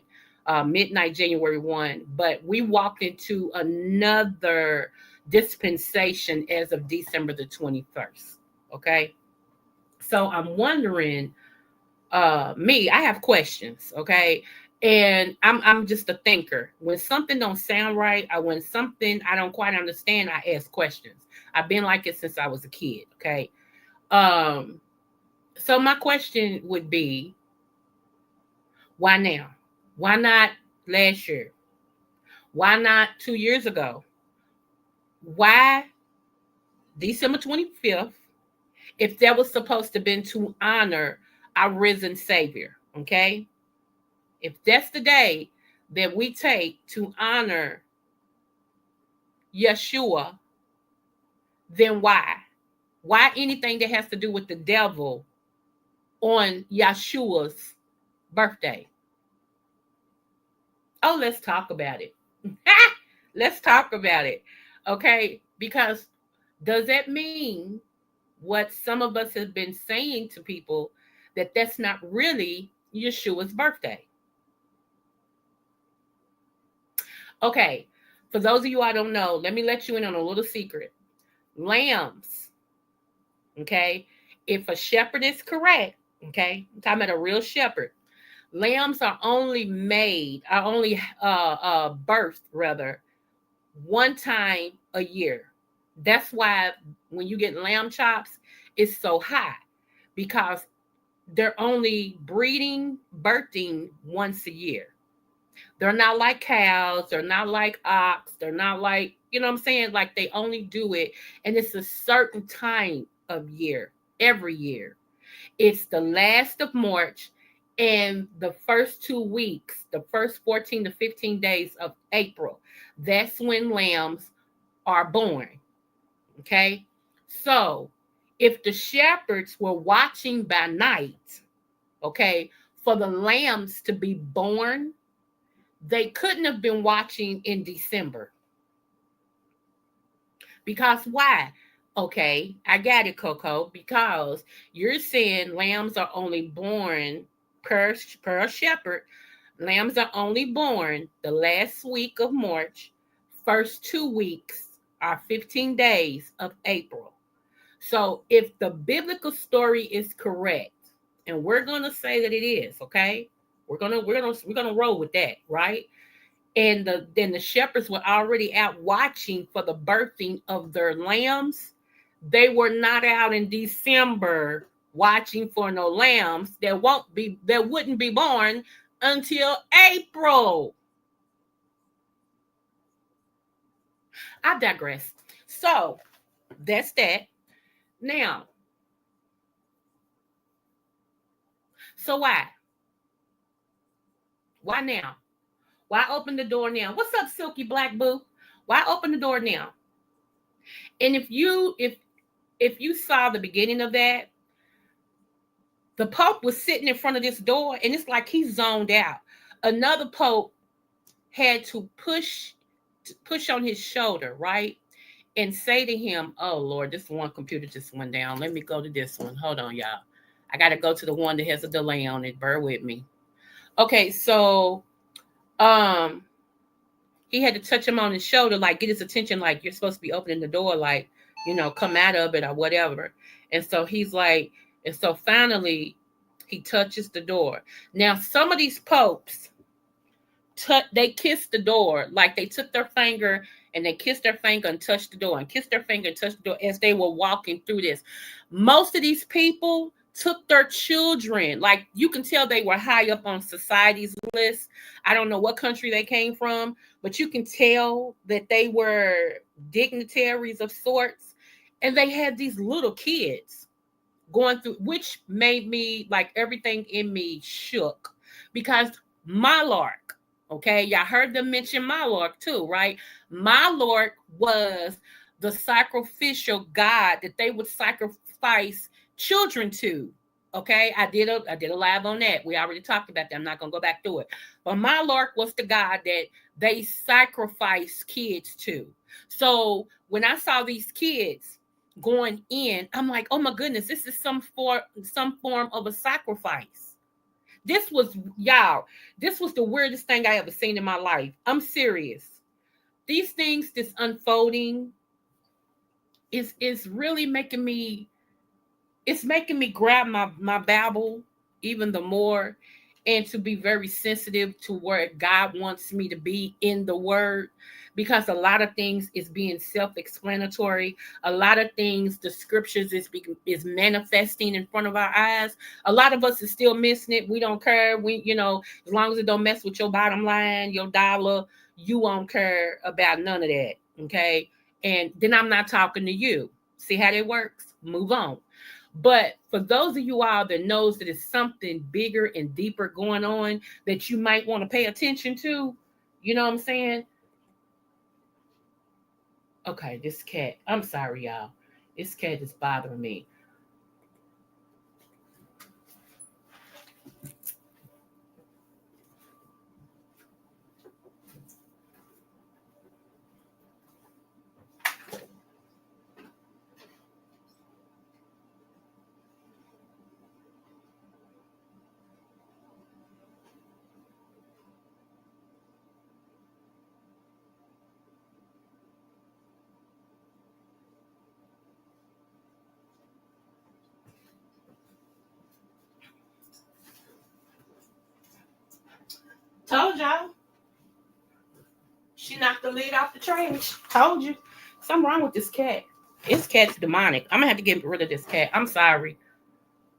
midnight January 1, but we walked into another dispensation as of December the 21st, okay? So I'm wondering, I have questions, okay? And I'm just a thinker. When something don't sound right, or when something I don't quite understand, I ask questions. I've been like it since I was a kid, okay? So my question would be, why now? Why not last year? Why not 2 years ago? Why December 25th, if that was supposed to have been to honor our risen Savior, okay? If that's the day that we take to honor Yeshua, then why? Why anything that has to do with the devil on Yeshua's birthday? Oh, let's talk about it. Let's talk about it. Okay? Because does that mean what some of us have been saying to people, that that's not really Yeshua's birthday? Okay, for those of you I don't know, let me let you in on a little secret. Lambs, okay, if a shepherd is correct, okay, I'm talking about a real shepherd, lambs are only birthed rather one time a year. That's why when you get lamb chops, it's so high, because they're only birthing once a year. They're not like cows. They're not like ox. They're not like, you know what I'm saying? Like they only do it. And it's a certain time of year, every year. It's the last of March and the first 2 weeks, the first 14 to 15 days of April. That's when lambs are born. Okay. So if the shepherds were watching by night, okay, for the lambs to be born, they couldn't have been watching in December. Because why? Okay, I got it, Coco. Because you're saying lambs are only born per shepherd. Lambs are only born the last week of March, first 2 weeks are 15 days of April. So if the biblical story is correct, and we're gonna say that it is, okay, we're gonna roll with that, right? And then the shepherds were already out watching for the birthing of their lambs. They were not out in December watching for no lambs that wouldn't be born until April. I digress. So that's that. Now, so why? Why now? Why open the door now? What's up, Silky Black Boo? Why open the door now? And if you saw the beginning of that, the Pope was sitting in front of this door, and it's like he zoned out. Another Pope had to push on his shoulder, right? And say to him, oh, Lord, this one computer just went down. Let me go to this one. Hold on, y'all. I got to go to the one that has a delay on it. Bear with me. Okay, so he had to touch him on his shoulder, like get his attention, like you're supposed to be opening the door, like, come out of it or whatever. And so he's like, and so finally he touches the door. Now, some of these popes, they kissed the door, like they took their finger and they kissed their finger and touched the door and kissed their finger and touched the door as they were walking through this. Most of these people took their children, like you can tell they were high up on society's list. I don't know what country they came from, but you can tell that they were dignitaries of sorts. And they had these little kids going through, which made me, like, everything in me shook, because my Lord, Okay, y'all heard them mention Moloch too, right? Moloch was the sacrificial god that they would sacrifice children to. Okay, I did a live on that. We already talked about that. I'm not gonna go back through it. But Moloch was the god that they sacrificed kids to. So when I saw these kids going in, I'm like, oh my goodness, this is some form of a sacrifice. This was y'all. This was the weirdest thing I ever seen in my life. I'm serious. These things that's unfolding is really making me. It's making me grab my Bible even the more, and to be very sensitive to where God wants me to be in the Word, because a lot of things is being self-explanatory. A lot of things the scriptures is manifesting in front of our eyes. A lot of us is still missing it. We don't care. We as long as it don't mess with your bottom line, your dollar, you won't care about none of that. Okay, and then I'm not talking to you. See how that works? Move on. But for those of you all that knows that it's something bigger and deeper going on that you might want to pay attention to, you know what I'm saying? Okay, this cat. I'm sorry, y'all. This cat is bothering me. Told y'all. She knocked the lid off the trash. Told you. Something wrong with this cat. This cat's demonic. I'm gonna have to get rid of this cat. I'm sorry.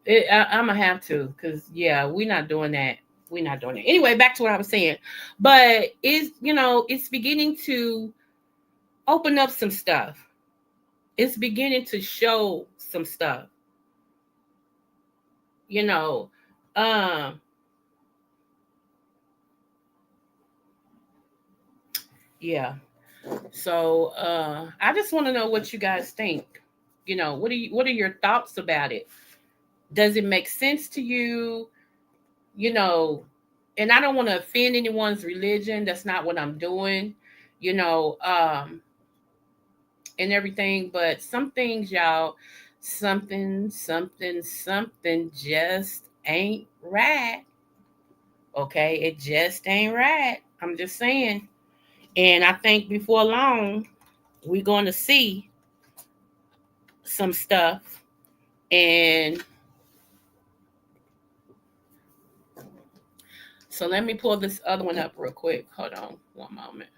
I'm gonna have to, because yeah, we're not doing that. We're not doing it. Anyway, back to what I was saying. But it's beginning to open up some stuff. It's beginning to show some stuff. You know, um, yeah. So I just want to know what you guys think. What are your thoughts about it? Does it make sense to you? You know, and I don't want to offend anyone's religion. That's not what I'm doing. You know, and everything, but some things, y'all, something just ain't right. Okay, it just ain't right. I'm just saying. And I think before long, we're going to see some stuff. And so let me pull this other one up real quick. Hold on one moment.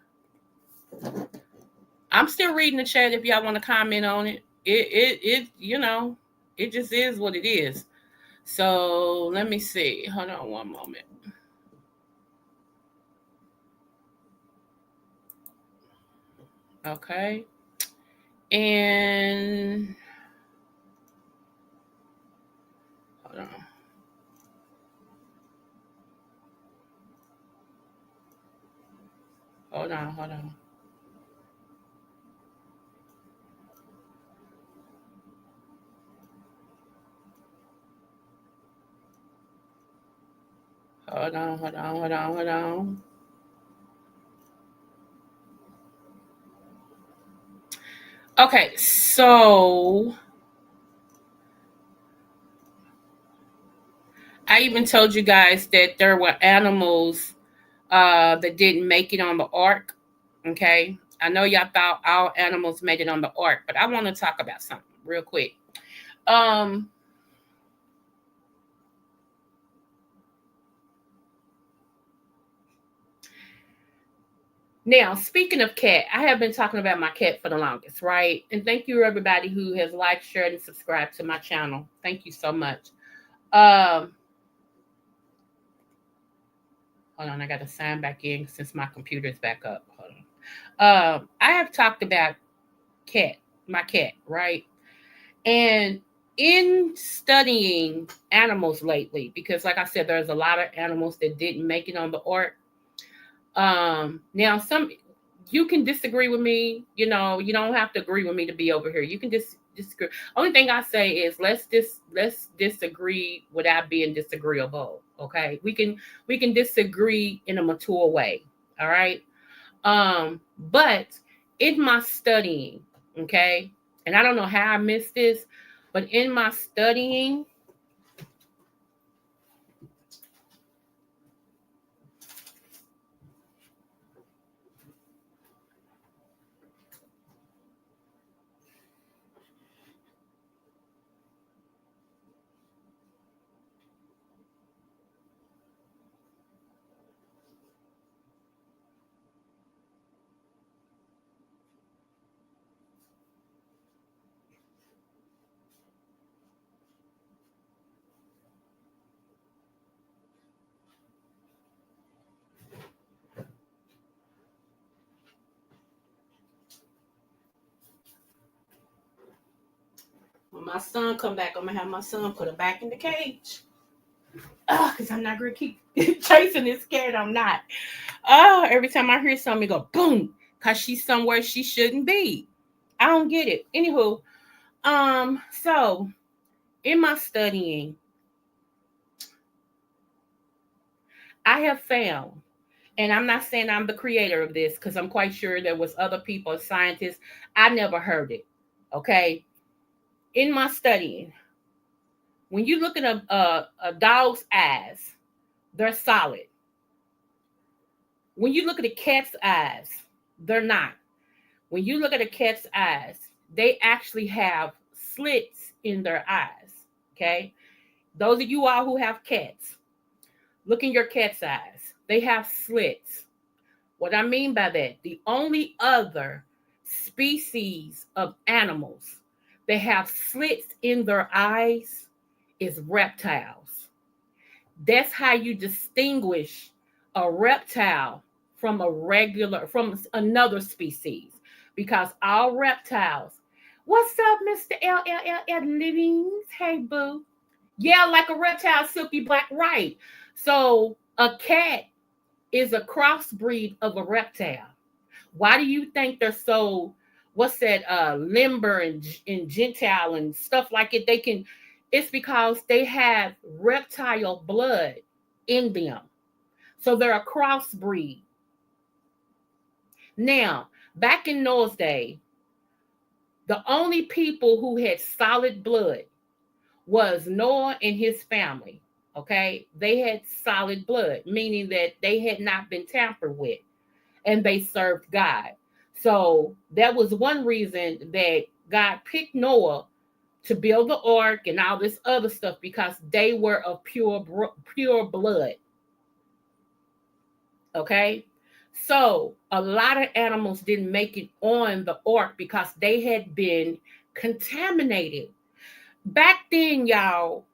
I'm still reading the chat if y'all want to comment on it. It just is what it is. So let me see. Hold on one moment. Okay. And hold on. Hold on, hold on. Hold on, hold on, hold on, hold on. Okay, so I even told you guys that there were animals that didn't make it on the ark. Okay, I know y'all thought all animals made it on the ark, but I want to talk about something real quick. Um, Now, speaking of cat, I have been talking about my cat for the longest, right? And thank you everybody who has liked, shared, and subscribed to my channel. Thank you so much. Hold on, I got to sign back in since my computer is back up. Hold on. I have talked about my cat, right? And in studying animals lately, because like I said, there's a lot of animals that didn't make it on the ark. Now you can disagree with me. You know, you don't have to agree with me to be over here. You can disagree. Only thing I say is let's disagree without being disagreeable. Okay, we can disagree in a mature way. All right. But in my studying, okay, and I don't know how I missed this, but in my studying, when my son come back, I'm gonna have my son put him back in the cage. Because I'm not gonna keep chasing this cat. I'm not. Every time I hear something, it go boom, because she's somewhere she shouldn't be. I don't get it. Anywho, so in my studying, I have found, and I'm not saying I'm the creator of this because I'm quite sure there was other people, scientists. I never heard it. Okay. In my studying, when you look at a dog's eyes, they're solid. When you look at a cat's eyes, they're not. When you look at a cat's eyes, they actually have slits in their eyes. Okay. Those of you all who have cats, look in your cat's eyes. They have slits. What I mean by that, the only other species of animals that have slits in their eyes is reptiles. That's how you distinguish a reptile from from another species. Because all reptiles, what's up, Mr. LLL Livings? Hey, boo. Yeah, like a reptile, silky black, right. So a cat is a crossbreed of a reptile. Why do you think they're so, what's that, limber and gentile and stuff like it? It's because they have reptile blood in them. So they're a crossbreed. Now, back in Noah's day, the only people who had solid blood was Noah and his family. Okay, they had solid blood, meaning that they had not been tampered with, and they served God. So that was one reason that God picked Noah to build the ark and all this other stuff, because they were of pure blood. Okay, so a lot of animals didn't make it on the ark because they had been contaminated. Back then, y'all,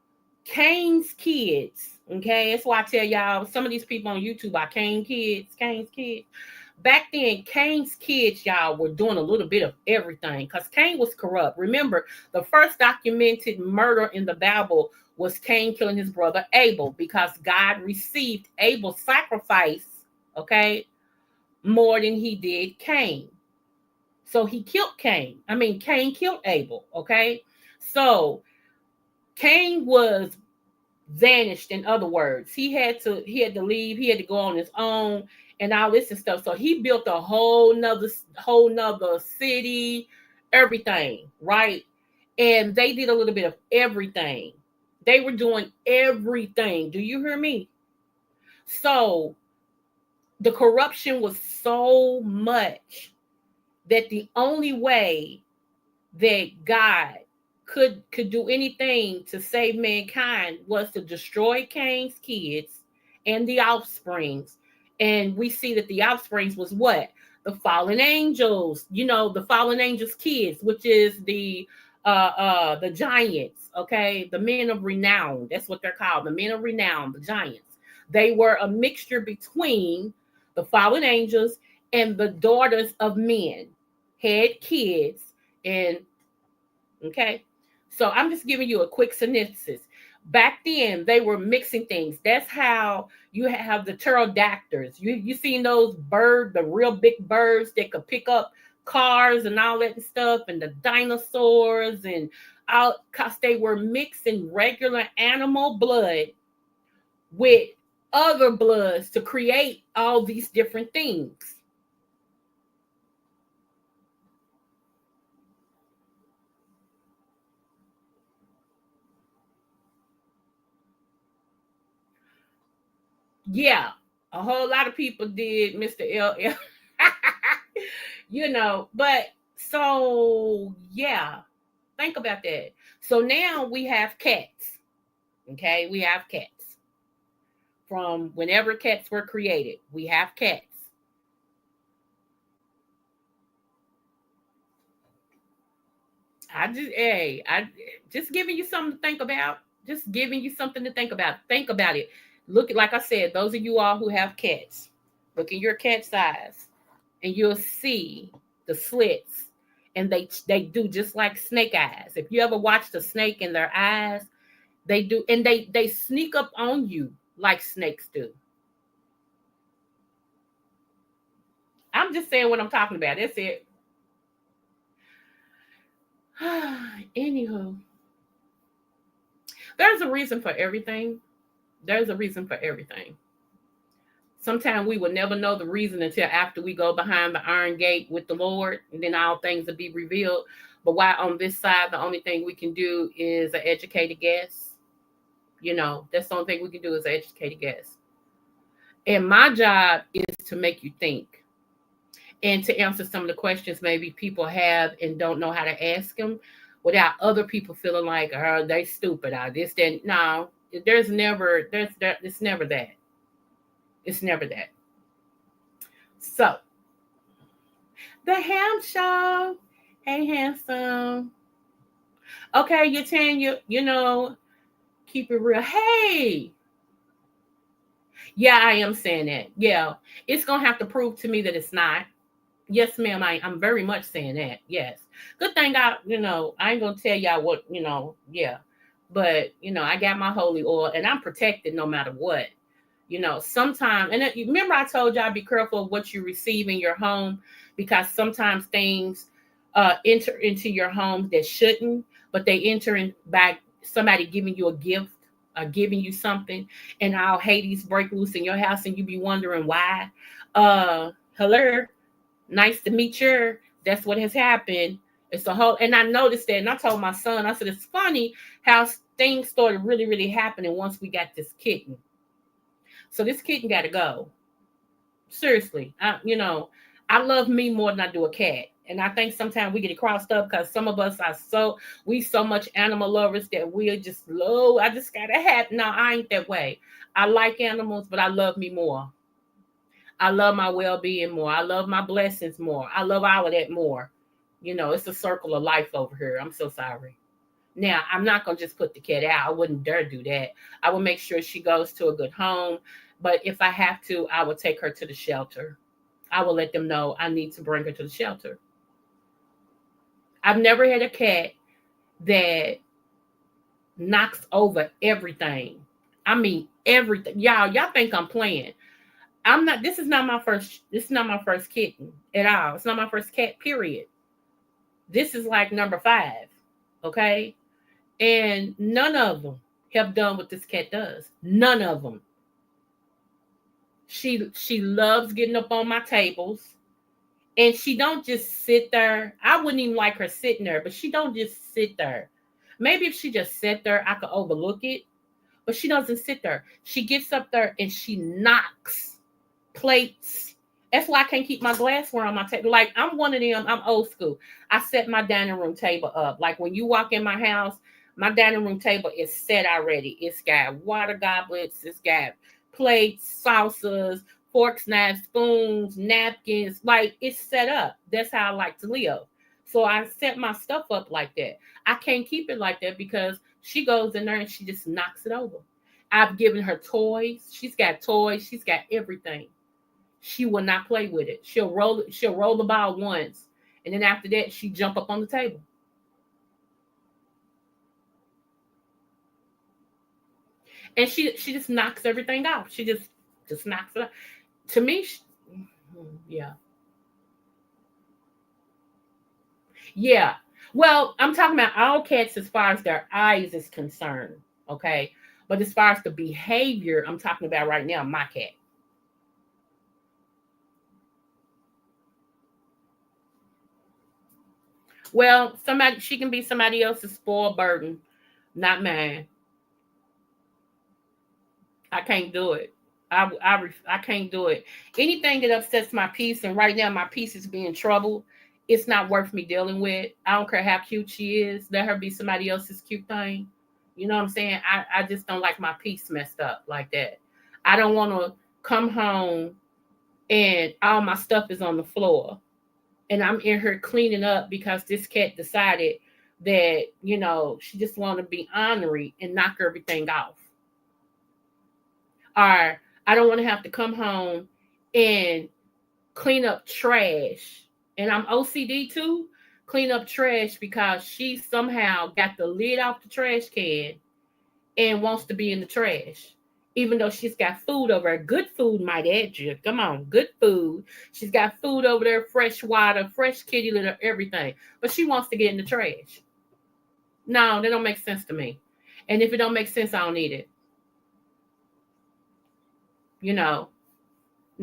Cain's kids, okay, that's why I tell y'all, some of these people on YouTube are Cain's kids. Back then, Cain's kids, y'all, were doing a little bit of everything because Cain was corrupt. Remember, the first documented murder in the Bible was Cain killing his brother Abel, because God received Abel's sacrifice, okay, more than he did Cain. So he killed Cain. Cain killed Abel, okay? So Cain was vanished. In other words, he had to leave. He had to go on his own and all this and stuff. So he built a whole nother city, everything, right? And they did a little bit of everything. They were doing everything. Do you hear me? So the corruption was so much that the only way that God could do anything to save mankind was to destroy Cain's kids and the offsprings. And we see that the offsprings was what? The fallen angels, the fallen angels' kids, which is the giants, okay? The men of renown. That's what they're called, the men of renown, the giants. They were a mixture between the fallen angels and the daughters of men, had kids, and okay. So I'm just giving you a quick synopsis. Back then, they were mixing things. That's how you have the pterodactyls. You seen those birds, the real big birds that could pick up cars and all that stuff, and the dinosaurs and all, because they were mixing regular animal blood with other bloods to create all these different things. Yeah, a whole lot of people did, Mr. LL. But so yeah, think about that. So now we have cats. Okay, we have cats. From whenever cats were created, we have cats. I just giving you something to think about. Just giving you something to think about. Think about it. Look, like I said, those of you all who have cats, look in your cat's eyes, and you'll see the slits, and they do just like snake eyes. If you ever watched a snake in their eyes, they do, and they sneak up on you like snakes do. I'm just saying what I'm talking about. That's it. Anywho, there's a reason for everything. There's a reason for everything. Sometimes we will never know the reason until after we go behind the iron gate with the Lord, and then all things will be revealed. But while on this side, the only thing we can do is an educated guess. That's the only thing we can do is an educated guess. And my job is to make you think and to answer some of the questions maybe people have and don't know how to ask them without other people feeling like, oh, they stupid, or this, that. No, it's never that. It's never that. So, the Ham Show. Hey, handsome. Okay, you're telling keep it real. Hey. Yeah, I am saying that. Yeah, it's going to have to prove to me that it's not. Yes, ma'am, I'm very much saying that. Yes. Good thing I ain't going to tell y'all what, yeah. But, I got my holy oil and I'm protected no matter what. Sometimes, and remember I told y'all be careful of what you receive in your home, because sometimes things enter into your home that shouldn't, but they enter in by somebody giving you a gift, giving you something, and all Hades break loose in your house, and you be wondering why. Hello, nice to meet you. That's what has happened. It's a whole, and I noticed that, and I told my son, I said, it's funny how things started really, really happening once we got this kitten. So this kitten got to go. Seriously, I love me more than I do a cat. And I think sometimes we get it crossed up because some of us are so much animal lovers that we're just low. I just gotta have. No, I ain't that way. I like animals, but I love me more. I love my well-being more. I love my blessings more. I love all of that more. It's a circle of life over here. I'm so sorry. Now, I'm not going to just put the cat out. I wouldn't dare do that. I will make sure she goes to a good home. But if I have to, I will take her to the shelter. I will let them know I need to bring her to the shelter. I've never had a cat that knocks over everything. I mean, everything. Y'all think I'm playing. I'm not. This is not my first kitten at all. It's not my first cat, period. This is like number 5. Okay. And none of them have done what this cat does. None of them. She loves getting up on my tables, and she don't just sit there. I wouldn't even like her sitting there, but she don't just sit there. Maybe if she just sat there, I could overlook it, but she doesn't sit there. She gets up there and she knocks plates. That's why I can't keep my glassware on my table. Like, I'm one of them. I'm old school. I set my dining room table up. Like, when you walk in my house, my dining room table is set already. It's got water goblets. It's got plates, saucers, forks, knives, spoons, napkins. Like, it's set up. That's how I like to live. So I set my stuff up like that. I can't keep it like that because she goes in there and she just knocks it over. I've given her toys. She's got toys. She's got everything. She will not play with it. She'll roll the ball once, and then after that, she jump up on the table. And she just knocks everything off. She just knocks it off. To me, yeah. Yeah. Well, I'm talking about all cats as far as their eyes is concerned. Okay. But as far as the behavior, I'm talking about right now, my cat. Well, she can be somebody else's spoiled burden, not mine. I can't do it. I can't do it. Anything that upsets my peace, and right now my peace is being troubled, it's not worth me dealing with. I don't care how cute she is. Let her be somebody else's cute thing. You know what I'm saying? I just don't like my peace messed up like that. I don't want to come home and all my stuff is on the floor and I'm in here cleaning up because this cat decided that, she just want to be ornery and knock everything off. Or I don't want to have to come home and clean up trash. And I'm OCD too. Clean up trash because she somehow got the lid off the trash can and wants to be in the trash. Even though she's got food over there, good food, might add you. Come on, good food. She's got food over there, fresh water, fresh kitty litter, everything. But she wants to get in the trash. No, that don't make sense to me. And if it don't make sense, I don't need it. No,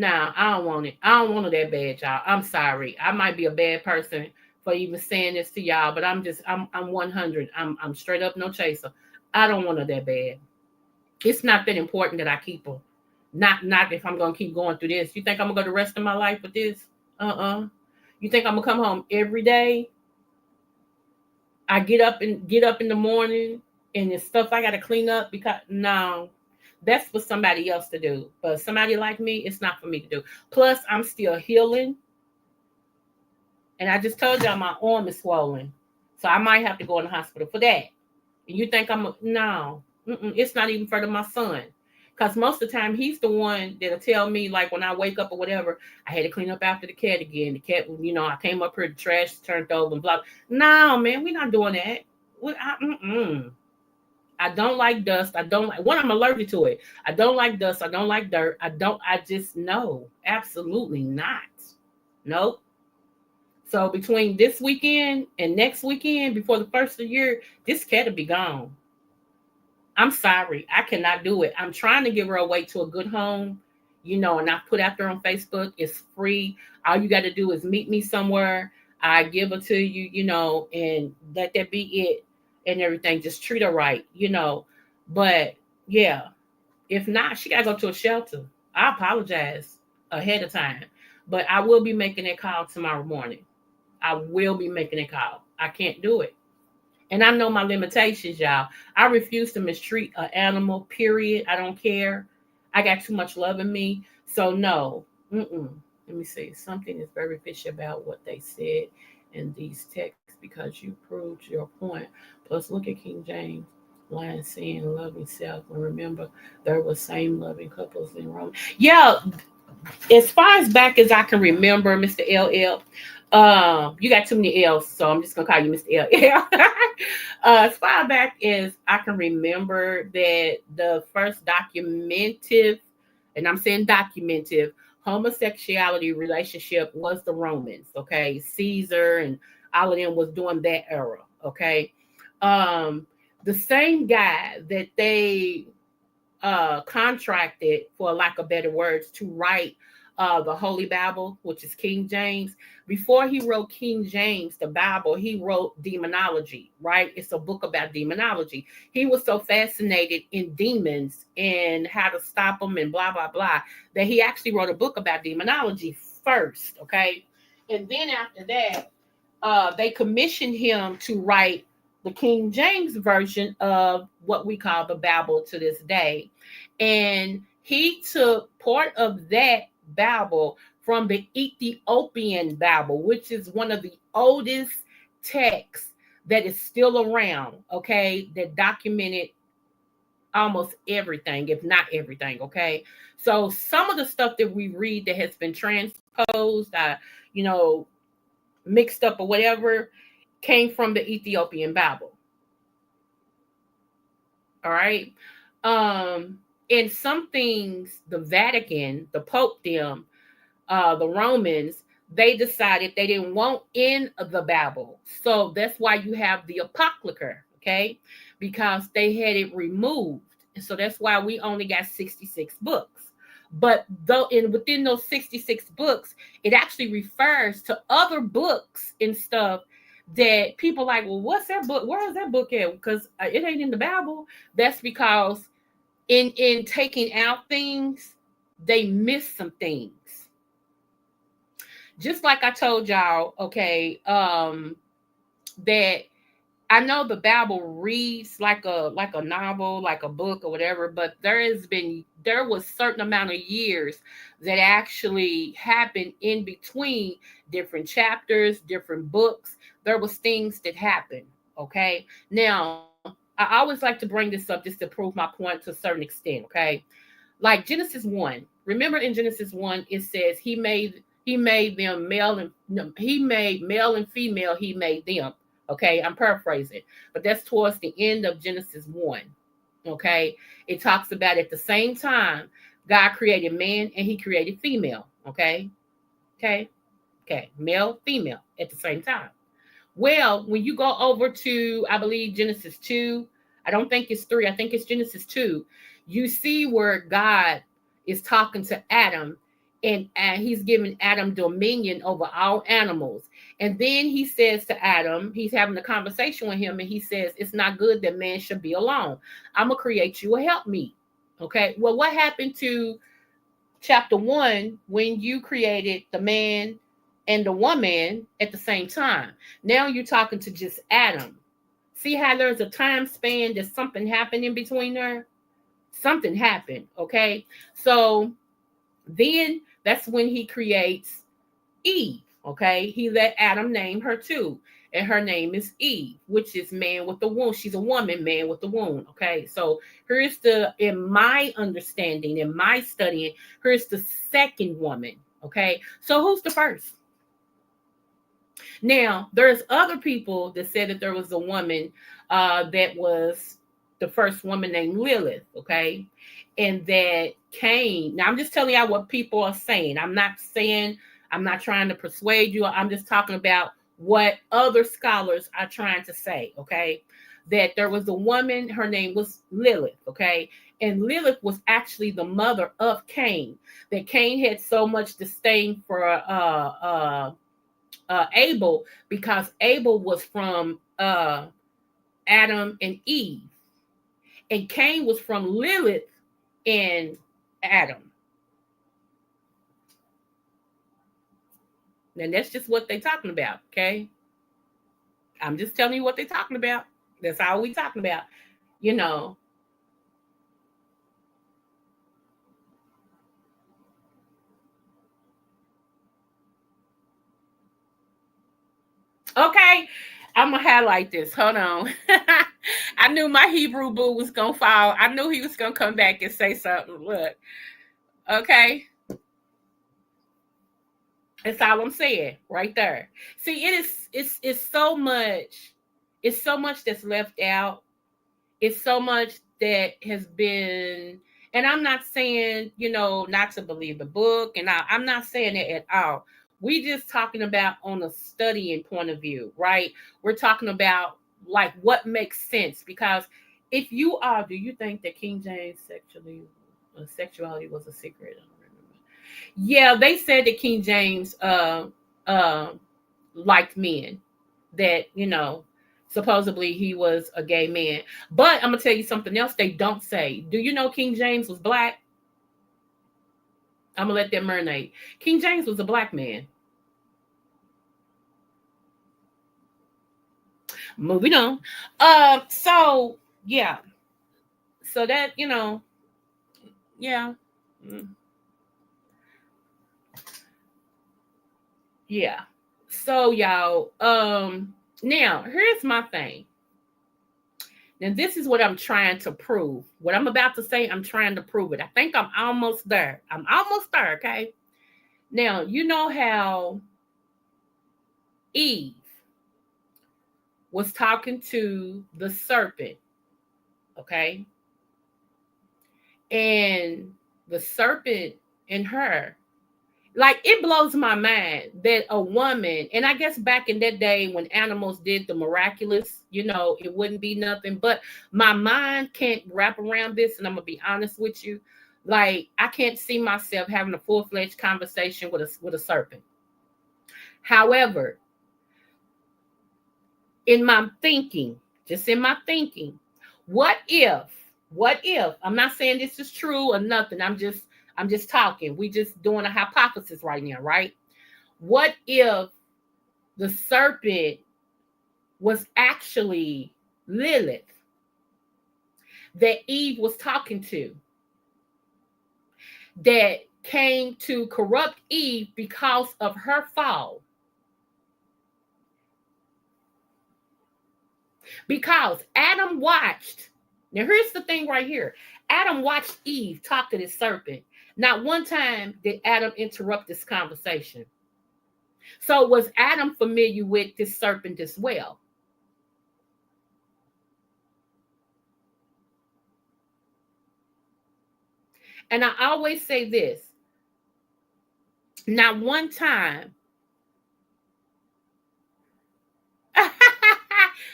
I don't want it. I don't want it that bad, y'all. I'm sorry. I might be a bad person for even saying this to y'all, but I'm 100. I'm straight up no chaser. I don't want her that bad. It's not that important that I keep her. Not if I'm gonna keep going through this. You think I'm gonna go the rest of my life with this? You think I'm gonna come home every day? I get up in the morning and there's stuff I gotta clean up because no. That's for somebody else to do. But somebody like me, it's not for me to do. Plus, I'm still healing. And I just told y'all my arm is swollen. So I might have to go in the hospital for that. And you think no. It's not even for my son. Because most of the time, he's the one that'll tell me, like, when I wake up or whatever, I had to clean up after the cat again. The cat, I came up here, the trash turned over and blah. No, man, we're not doing that. I don't like dust. I don't like, I'm allergic to it. I don't like dust. I don't like dirt. I just, no, absolutely not. Nope. So between this weekend and next weekend, before the first of the year, this cat will be gone. I'm sorry. I cannot do it. I'm trying to give her away to a good home, and I put out there on Facebook. It's free. All you got to do is meet me somewhere. I give her to you, and let that be it. And everything, just treat her right, But yeah, if not, she gotta go to a shelter. I apologize ahead of time, but I will be making that call tomorrow morning. I will be making a call. I can't do it. And I know my limitations, y'all. I refuse to mistreat an animal, period. I don't care. I got too much love in me. So no. Let me see. Something is very fishy about what they said in these texts because you proved your point. Plus, look at King James line saying loving self. And remember, there were same loving couples in Rome. Yeah, as far as back as I can remember, Mr. LL, you got too many L's, so I'm just gonna call you Mr. LL. As far back as I can remember, that the first documentive, and I'm saying documentive, homosexuality relationship was the Romans. Okay, Caesar and all of them was doing that era. Okay, the same guy that they contracted, for lack of better words, to write the Holy Bible, which is King James. Before he wrote King James, the Bible, he wrote demonology, right? It's a book about demonology. He was so fascinated in demons and how to stop them and blah, blah, blah, that he actually wrote a book about demonology first, okay? And then after that, they commissioned him to write the King James version of what we call the Bible to this day. And he took part of that Bible from the Ethiopian Bible, which is one of the oldest texts that is still around, okay, that documented almost everything, if not everything, okay? So some of the stuff that we read that has been transposed, mixed up or whatever, came from the Ethiopian Bible. All right. And some things, the Vatican, the Pope, the Romans, they decided they didn't want in the Bible. So that's why you have the Apocrypha, okay? Because they had it removed. And so that's why we only got 66 books. But though within those 66 books, it actually refers to other books and stuff that people like, well, what's that book? Where is that book at? Because it ain't in the Bible. That's because in taking out things, they miss some things. Just like I told y'all, okay, that I know the Bible reads like a novel, like a book or whatever, but there was certain amount of years that actually happened in between different chapters, different books. There was things that happened. Okay. Now, I always like to bring this up just to prove my point to a certain extent. Okay. Like Genesis 1. Remember in Genesis 1, it says he made them male and no, he made male and female, he made them. Okay, I'm paraphrasing, but that's towards the end of Genesis 1. Okay, it talks about at the same time, God created man and he created female. Okay, okay, okay, male, female at the same time. Well, when you go over to, I believe, Genesis 2, I don't think it's 3, I think it's Genesis 2, you see where God is talking to Adam and he's giving Adam dominion over all animals. And then he says to Adam, he's having a conversation with him, and he says, it's not good that man should be alone. I'm going to create you a helpmeet. Okay. Well, what happened to chapter 1 when you created the man and the woman at the same time? Now you're talking to just Adam. See how there's a time span that something happened in between there? Something happened. Okay. So then that's when he creates Eve. Okay. He let Adam name her too. And her name is Eve, which is man with the wound. She's a woman, man with the wound. Okay. So here's in my understanding, in my studying, here's the second woman. Okay. So who's the first? Now, there's other people that said that there was a woman that was the first woman named Lilith, okay? And that Cain. Now, I'm just telling y'all what people are saying. I'm not trying to persuade you. I'm just talking about what other scholars are trying to say, okay? That there was a woman, her name was Lilith, okay? And Lilith was actually the mother of Cain. That Cain had so much disdain for Abel because Abel was from Adam and Eve, and Cain was from Lilith and Adam. And that's just what they're talking about, okay? I'm just telling you what they're talking about. That's all we talking about, you know. Okay, I'm gonna highlight this. Hold on. I knew my Hebrew boo was gonna fall. I knew he was gonna come back and say something. Look, okay. That's all I'm saying right there. See, it's so much that's left out. It's so much that has been, and I'm not saying, not to believe the book, and I'm not saying it at all. We just talking about on a studying point of view, right? We're talking about like what makes sense, because if you are, do you think that King James sexuality was a secret? I don't remember. Yeah, they said that King James liked men, that supposedly he was a gay man. But I'm gonna tell you something else they don't say. Do you know King James was black? I'm gonna let that marinate. King James was a black man. Moving on. So yeah. So that, yeah. Yeah. So y'all, now here's my thing. Now, this is what I'm trying to prove. What I'm about to say, I'm trying to prove it. I think I'm almost there. I'm almost there, okay? Now, you know how Eve was talking to the serpent, okay? And the serpent in her, like, it blows my mind that a woman, and I guess back in that day when animals did the miraculous, it wouldn't be nothing. But my mind can't wrap around this, and I'm gonna be honest with you. Like, I can't see myself having a full-fledged conversation with a serpent. However, in my thinking, what if, I'm not saying this is true or nothing. I'm just talking. We just doing a hypothesis right now, right? What if the serpent was actually Lilith that Eve was talking to, that came to corrupt Eve because of her fall? Because Adam watched. Now, here's the thing right here. Adam watched Eve talk to this serpent. Not one time did Adam interrupt this conversation. So was Adam familiar with this serpent as well? And I always say this. Not one time.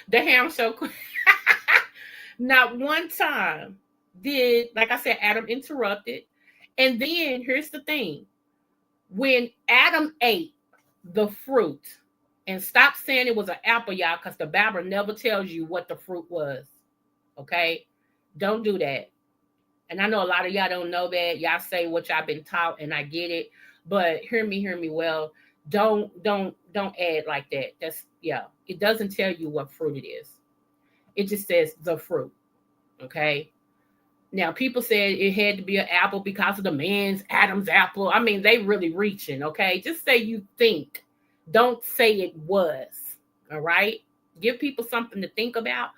The ham show. Not one time did, like I said, Adam interrupted. And then here's the thing. When Adam ate the fruit, and stop saying it was an apple, y'all, because the Bible never tells you what the fruit was. Okay? Don't do that. And I know a lot of y'all don't know that. Y'all say what y'all been taught, and I get it. But hear me well. Don't add like that. It doesn't tell you what fruit it is. It just says the fruit. Okay. Now, people said it had to be an apple because of the man's Adam's apple. I mean, they really reaching. Okay. Just say you think. Don't say it was. All right. Give people something to think about.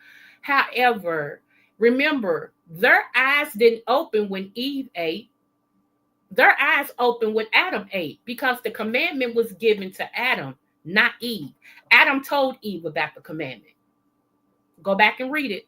However, remember, their eyes didn't open when Eve ate. Their eyes opened when Adam ate, because the commandment was given to Adam, not Eve. Adam told Eve about the commandment. Go back and read it.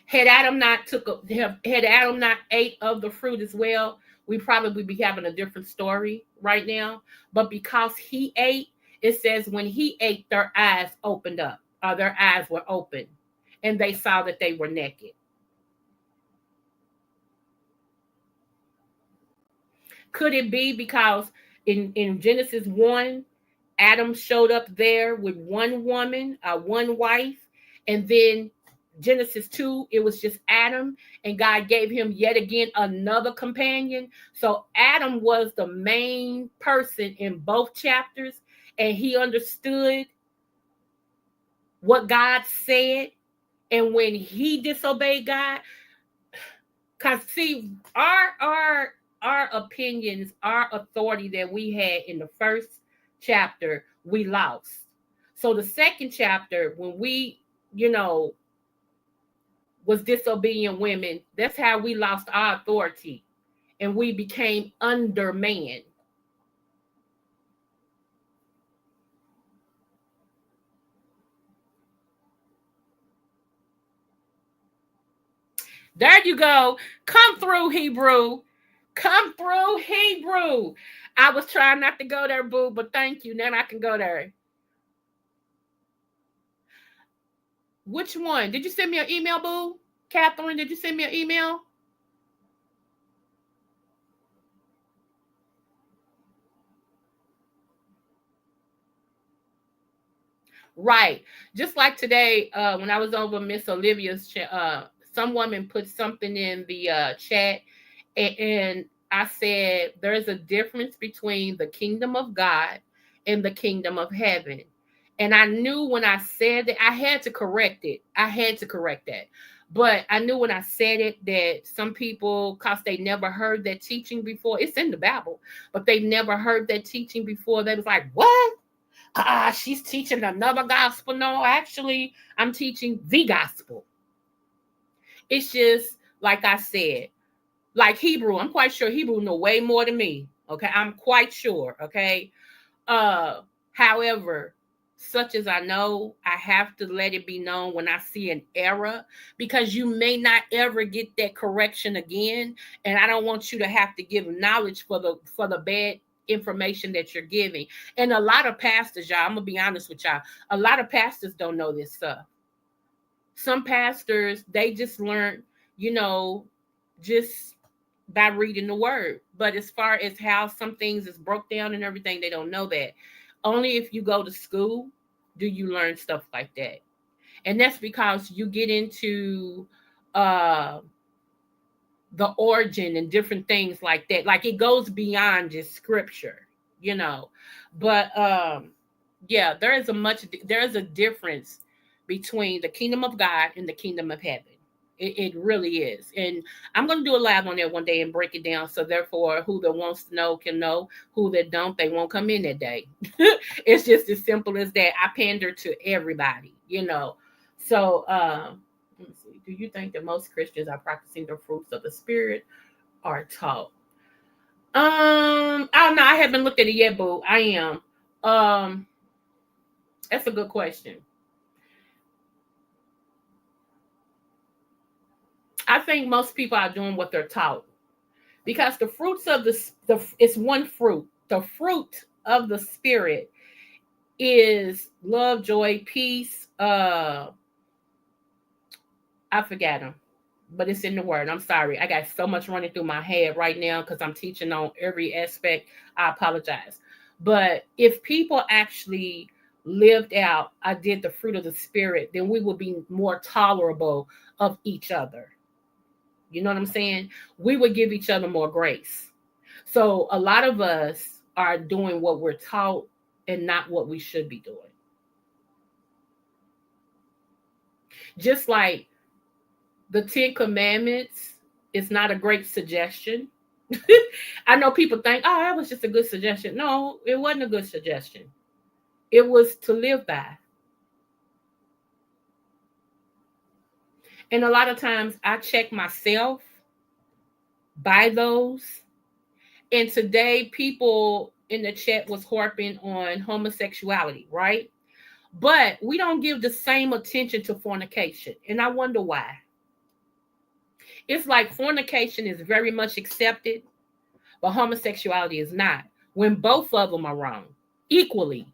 Had Adam not ate of the fruit as well, we probably be having a different story right now. But because he ate, it says when he ate, their eyes opened up, or their eyes were open, and they saw that they were naked. Could it be because in Genesis 1, Adam showed up there with one woman, one wife, and then Genesis 2, it was just Adam, and God gave him yet again another companion. So Adam was the main person in both chapters, and he understood what God said. And when he disobeyed God, because see, our opinions, our authority that we had in the first chapter, we lost. So the second chapter, when we, was disobedient women, that's how we lost our authority, and we became under man. There you go. Come through, Hebrew. Come through, Hebrew. I was trying not to go there, boo, but thank you. Now I can go there. Which one? Did you send me an email, boo? Catherine, did you send me an email? Right. Just like today, when I was over Miss Olivia's, some woman put something in the chat, and I said there's a difference between the kingdom of God and the kingdom of heaven. And I knew when I said that, I had to correct it. I had to correct that. But I knew when I said it that some people, because they never heard that teaching before, it's in the Bible, but they never heard that teaching before. They was like, what? She's teaching another gospel. No, actually, I'm teaching the gospel. It's just, like I said, like Hebrew, I'm quite sure Hebrew know way more than me. Okay, I'm quite sure. Okay. However, such as I know, I have to let it be known when I see an error, because you may not ever get that correction again. And I don't want you to have to give knowledge for the bad information that you're giving. And a lot of pastors, y'all, I'm gonna be honest with y'all, a lot of pastors don't know this stuff. Some pastors, they just learn, you know, just by reading the word. But as far as how some things is broke down and everything, they don't know that. Only if you go to school do you learn stuff like that. And that's because you get into uh the origin and different things like that. Like it goes beyond just scripture, you know. But yeah, there is a difference between the kingdom of God and the kingdom of heaven. It really is. And I'm going to do a live on that one day and break it down. So therefore, who that wants to know can know. Who that don't, they won't come in that day. It's just as simple as that. I pander to everybody, you know. So let me see. Do you think that most Christians are practicing the fruits of the spirit or taught? I don't know. I haven't looked at it yet, boo. I am. That's a good question. I think most people are doing what they're taught, because the fruits of it's one fruit. The fruit of the spirit is love, joy, peace. I forgot them, but it's in the word. I'm sorry. I got so much running through my head right now because I'm teaching on every aspect. I apologize. But if people actually lived out, I did the fruit of the spirit, then we would be more tolerable of each other. You know what I'm saying? We would give each other more grace. So a lot of us are doing what we're taught and not what we should be doing. Just like the 10 Commandments is not a great suggestion. I know people think, oh, that was just a good suggestion. No, it wasn't a good suggestion. It was to live by. And a lot of times I check myself by those. And today people in the chat was harping on homosexuality, right? But we don't give the same attention to fornication. And I wonder why. It's like fornication is very much accepted, but homosexuality is not, when both of them are wrong equally.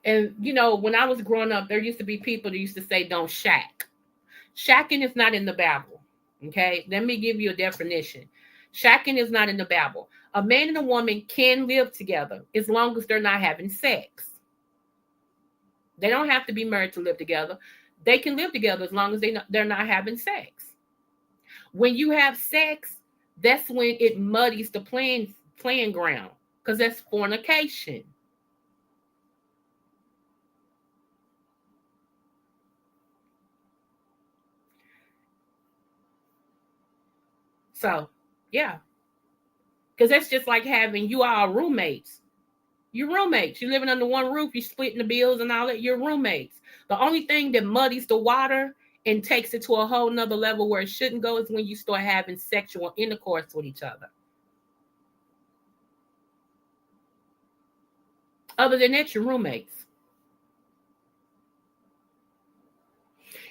And, you know, when I was growing up, there used to be people that used to say, don't shack. Shacking is not in the Bible. Okay, let me give you a definition. Shacking is not in the Bible. A man and a woman can live together as long as they're not having sex. They don't have to be married to live together. They can live together as long as they're not having sex. When you have sex, that's when it muddies the playing ground, because that's fornication. So, yeah, because that's just like having you all roommates. You're roommates. You're living under one roof. You're splitting the bills and all that. You're roommates. The only thing that muddies the water and takes it to a whole nother level where it shouldn't go is when you start having sexual intercourse with each other. Other than that, you're roommates.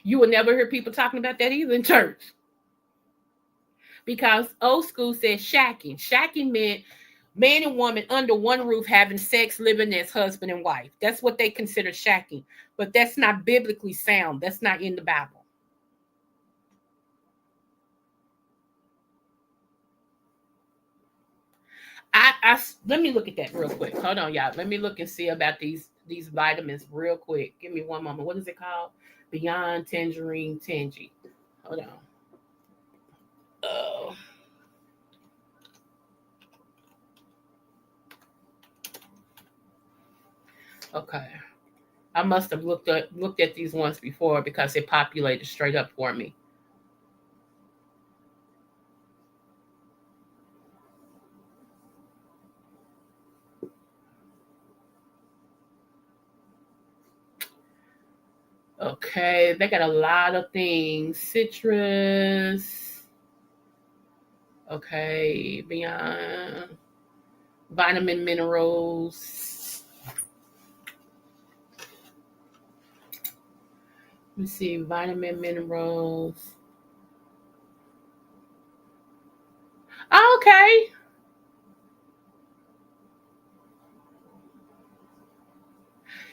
You will never hear people talking about that either in church. Because old school said shacking. Shacking meant man and woman under one roof having sex, living as husband and wife. That's what they consider shacking. But that's not biblically sound. That's not in the Bible. Let me look at that real quick. Hold on, y'all. Let me look and see about these vitamins real quick. Give me one moment. What is it called? Beyond Tangerine Tangy. Hold on. Oh. Okay. I must have looked at these ones before because it populated straight up for me. Okay, they got a lot of things. Citrus. Okay, beyond. vitamin minerals. Let me see, vitamin minerals. Okay.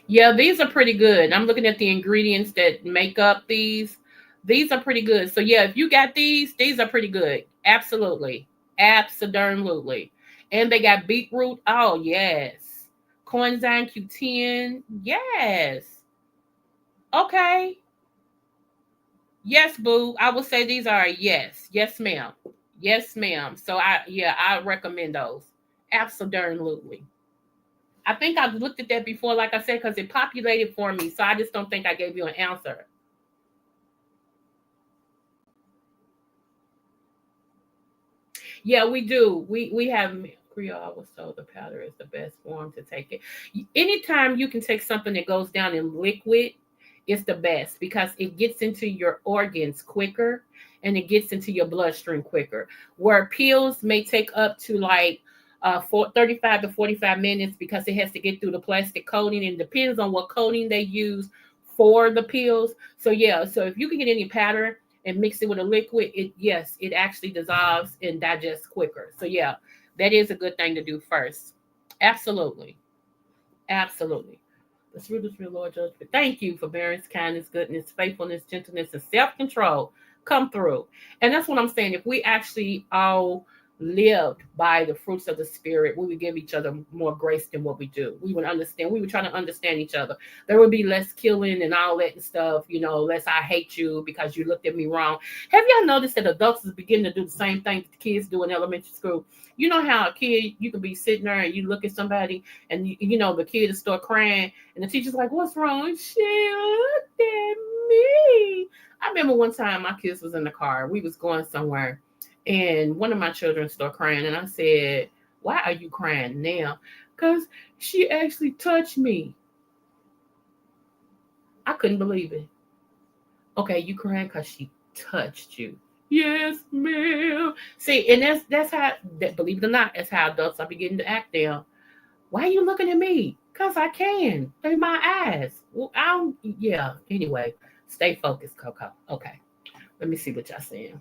Yeah, these are pretty good. I'm looking at the ingredients that make up these. These are pretty good. So yeah, if you got these are pretty good. Absolutely. Absolutely. And they got beetroot. Oh, yes. Coenzyme Q10. Yes. Okay. Yes, boo. I would say these are a yes. Yes, ma'am. Yes, ma'am. So I recommend those. Absolutely. I think I've looked at that before, like I said, because it populated for me. So I just don't think I gave you an answer. Yeah, we do. We have Creole. I was told the powder is the best form to take it. Anytime you can take something that goes down in liquid, it's the best because it gets into your organs quicker and it gets into your bloodstream quicker. Where pills may take up to like 35 to 45 minutes because it has to get through the plastic coating and depends on what coating they use for the pills. So yeah, so if you can get any powder and mix it with a liquid, it actually dissolves and digests quicker. So yeah, that is a good thing to do first. Absolutely. Absolutely. Let's root this real Lord judgment. Thank you for bearance, kindness, goodness, faithfulness, gentleness, and self-control. Come through. And that's what I'm saying. If we actually all lived by the fruits of the spirit, we would give each other more grace than what we do. We would understand. We would try to understand each other. There would be less killing and all that and stuff, less I hate you because you looked at me wrong. Have y'all noticed that adults is beginning to do the same thing that the kids do in elementary school? You know how a kid, you could be sitting there and you look at somebody and the kid will start crying and the teacher's like, "What's wrong?" She looked at me. I remember one time my kids was in the car. We was going somewhere and one of my children started crying and I said, "Why are you crying now?" "Because she actually touched me." I couldn't believe it. "Okay, you crying because she touched you." "Yes, ma'am." See, and that's how, believe it or not, that's how adults are beginning to act now. "Why are you looking at me?" "Because I can. They're my eyes." Well, yeah. Anyway, stay focused, Coco. Okay. Let me see what y'all saying.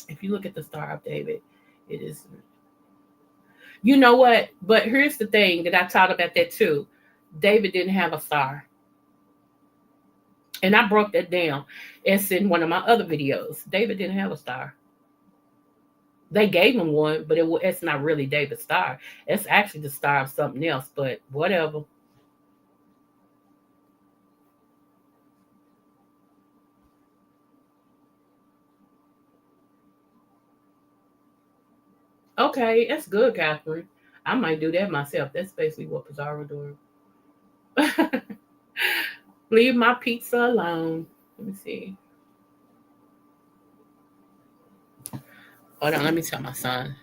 If you look at the Star of David, it is. You know what? But here's the thing that I taught about that too. David didn't have a star. And I broke that down. It's in one of my other videos. David didn't have a star. They gave him one, but it's not really David's star. It's actually the star of something else, but whatever. Okay, that's good, Catherine. I might do that myself. That's basically what Pizarro doing. Leave my pizza alone. Let me see. Hold on, let me tell my son.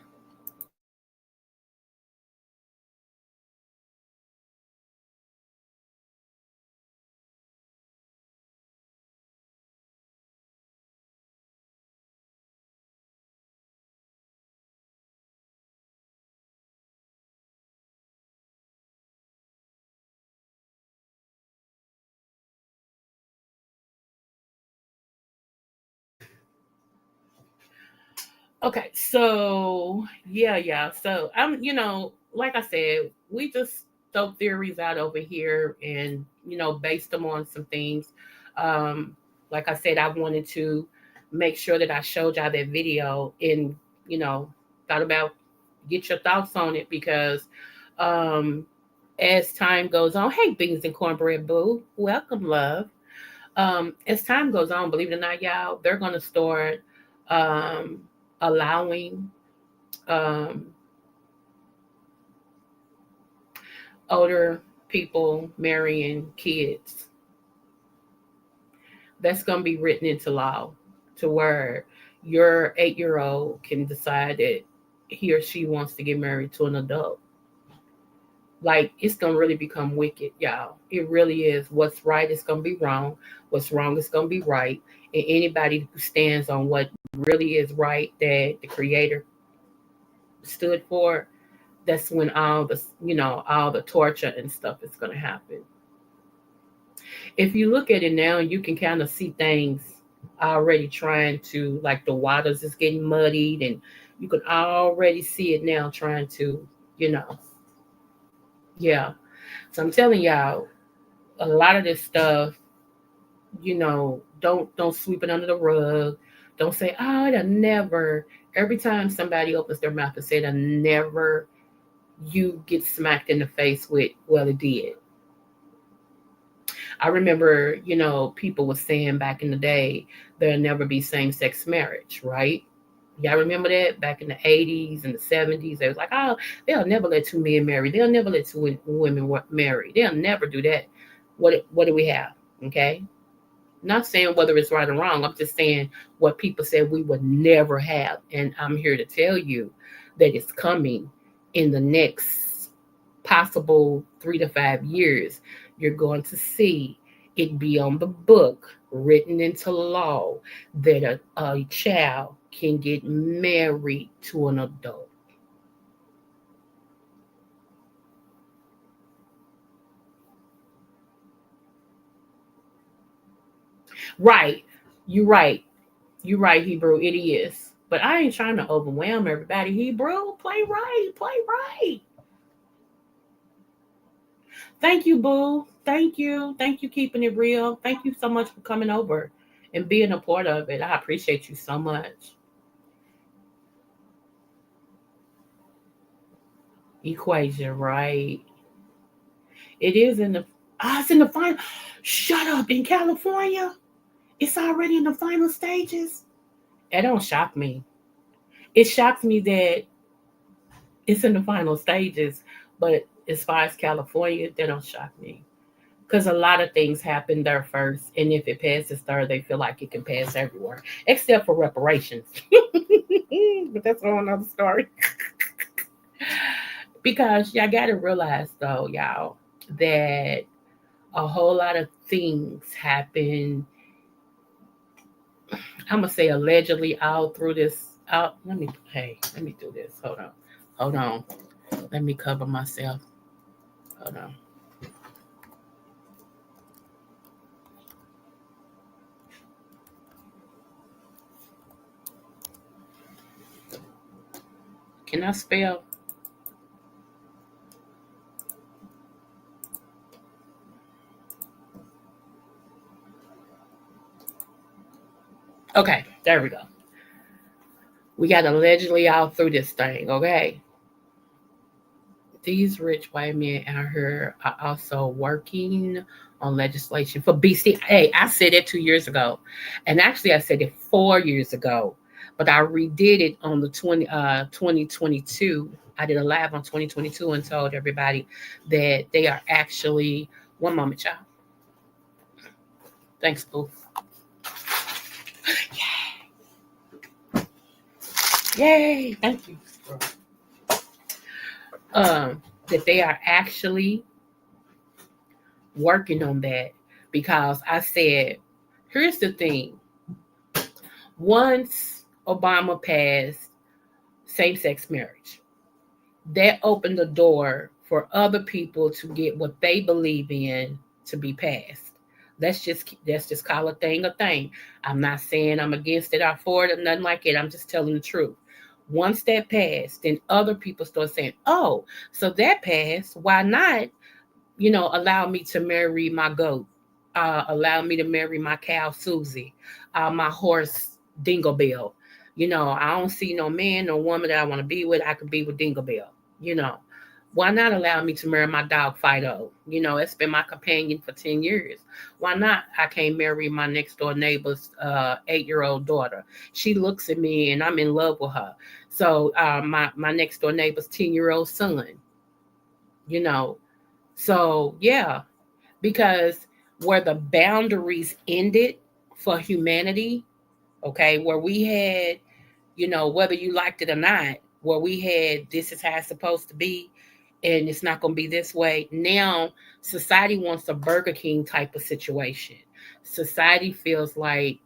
Okay, so yeah. So like I said, we just throw theories out over here and based them on some things. Um, like I said, I wanted to make sure that I showed y'all that video and thought about get your thoughts on it because as time goes on, hey beans and cornbread boo, welcome love. As time goes on, believe it or not, y'all, they're gonna start um allowing um, older people marrying kids. That's going to be written into law to where your 8-year old can decide that he or she wants to get married to an adult. Like, it's going to really become wicked, y'all. It really is. What's right is going to be wrong. What's wrong is going to be right. And anybody who stands on what really is right that the Creator stood for, that's when all the, all the torture and stuff is going to happen. If you look at it now, you can kind of see things already trying to, like the waters is getting muddied, and you can already see it now trying to, yeah. So I'm telling y'all, a lot of this stuff, don't sweep it under the rug. Don't say, oh, it'll never. Every time somebody opens their mouth and say it'll never, you get smacked in the face with, well, it did. I remember, people were saying back in the day, there'll never be same-sex marriage, right? Y'all remember that back in the 80s and the 70s? They was like, oh, they'll never let two men marry. They'll never let two women marry. They'll never do that. What do we have? Okay. Not saying whether it's right or wrong. I'm just saying what people said we would never have. And I'm here to tell you that it's coming in the next possible 3 to 5 years. You're going to see it be on the book, written into law, that a child can get married to an adult. Right. You're right. You're right, Hebrew. It is. But I ain't trying to overwhelm everybody. Hebrew, play right. Play right. Thank you, boo. Thank you. Thank you, keeping it real. Thank you so much for coming over and being a part of it. I appreciate you so much. Equation, right? It is in the. It's in the final. Shut up! In California, it's already in the final stages. It don't shock me. It shocks me that it's in the final stages, but as far as California, that don't shock me. Because a lot of things happen there first, and if it passes there, they feel like it can pass everywhere, except for reparations. But that's a whole nother story. Because y'all got to realize, though, y'all, that a whole lot of things happen. I'm gonna say allegedly all through this. Let me do this. Hold on. Let me cover myself. Hold on. Can I spell? Okay, there we go. We got allegedly all through this thing, okay? These rich white men out here are also working on legislation for BC. Hey, I said it 2 years ago. And actually, I said it 4 years ago. But I redid it on the 2022. I did a live on 2022 and told everybody that they are actually, one moment, y'all. Thanks, Boo. Yay! Thank you. That they are actually working on that, because I said, here's the thing. Once Obama passed same-sex marriage, that opened the door for other people to get what they believe in to be passed. Let's just call a thing. I'm not saying I'm against it or for it or nothing like it. I'm just telling the truth. Once that passed, then other people start saying, oh, so that passed. Why not, allow me to marry my goat? Allow me to marry my cow, Susie, my horse, Dingle Bell. I don't see no man or woman that I want to be with. I could be with Dingle Bell. Why not allow me to marry my dog, Fido? It's been my companion for 10 years. Why not? I can't marry my next door neighbor's 8-year-old daughter. She looks at me and I'm in love with her. So my next door neighbor's 10-year-old son. So yeah, because where the boundaries ended for humanity, okay, where we had, whether you liked it or not, where we had, this is how it's supposed to be, and it's not going to be this way. Now, society wants a Burger King type of situation. Society feels like,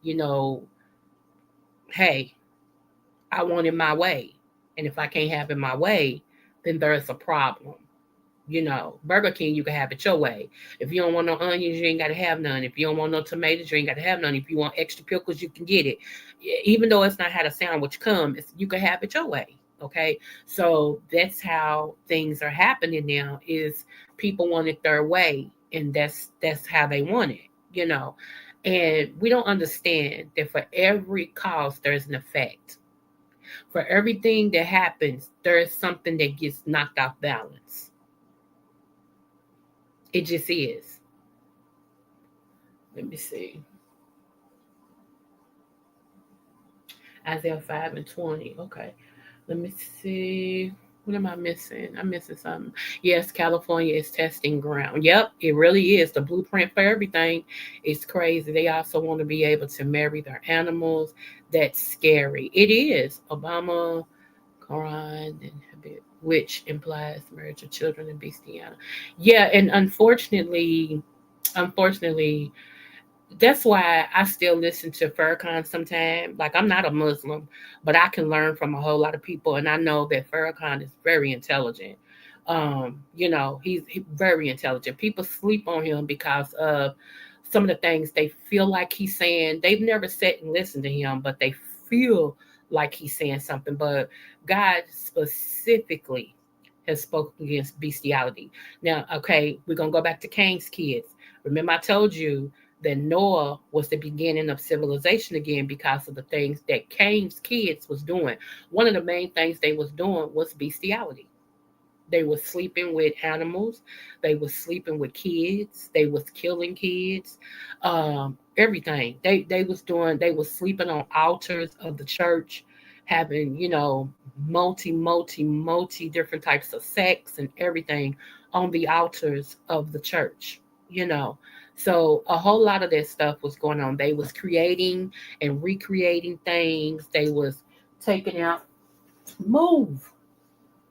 hey, I want it my way. And if I can't have it my way, then there's a problem. Burger King, you can have it your way. If you don't want no onions, you ain't got to have none. If you don't want no tomatoes, you ain't got to have none. If you want extra pickles, you can get it. Even though it's not how the sandwich comes, you can have it your way. Okay, so that's how things are happening now. Is people want it their way, and that's how they want it. And we don't understand that for every cause there's an effect. For everything that happens, there is something that gets knocked off balance. It just is. Let me see. Isaiah 5:20. Okay. Let me see. What am I missing? I'm missing something. Yes, California is testing ground. Yep, it really is. The blueprint for everything is crazy. They also want to be able to marry their animals. That's scary. It is. Obama, Quran, and habit, which implies marriage of children and bestiality. Yeah, and unfortunately, that's why I still listen to Farrakhan sometimes. Like, I'm not a Muslim, but I can learn from a whole lot of people, and I know that Farrakhan is very intelligent. He's very intelligent. People sleep on him because of some of the things they feel like he's saying. They've never sat and listened to him, but they feel like he's saying something. But God specifically has spoken against bestiality. Now, okay, we're gonna go back to Cain's kids. Remember, I told you that Noah was the beginning of civilization again because of the things that Cain's kids was doing. One of the main things they was doing was bestiality. They were sleeping with animals. They were sleeping with kids. They was killing kids. Everything they was doing. They was sleeping on altars of the church, having multi different types of sex and everything on the altars of the church. So a whole lot of that stuff was going on. They was creating and recreating things. They was taking out move.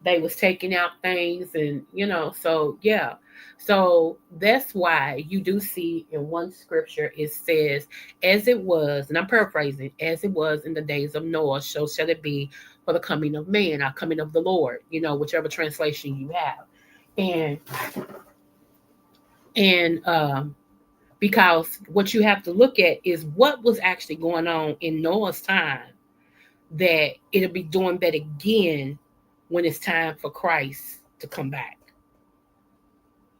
They was taking out things, and so yeah. So that's why you do see in one scripture it says, as it was, and I'm paraphrasing, as it was in the days of Noah, so shall it be for the coming of man, or coming of the Lord, whichever translation you have. And because what you have to look at is what was actually going on in Noah's time, that it'll be doing that again when it's time for Christ to come back.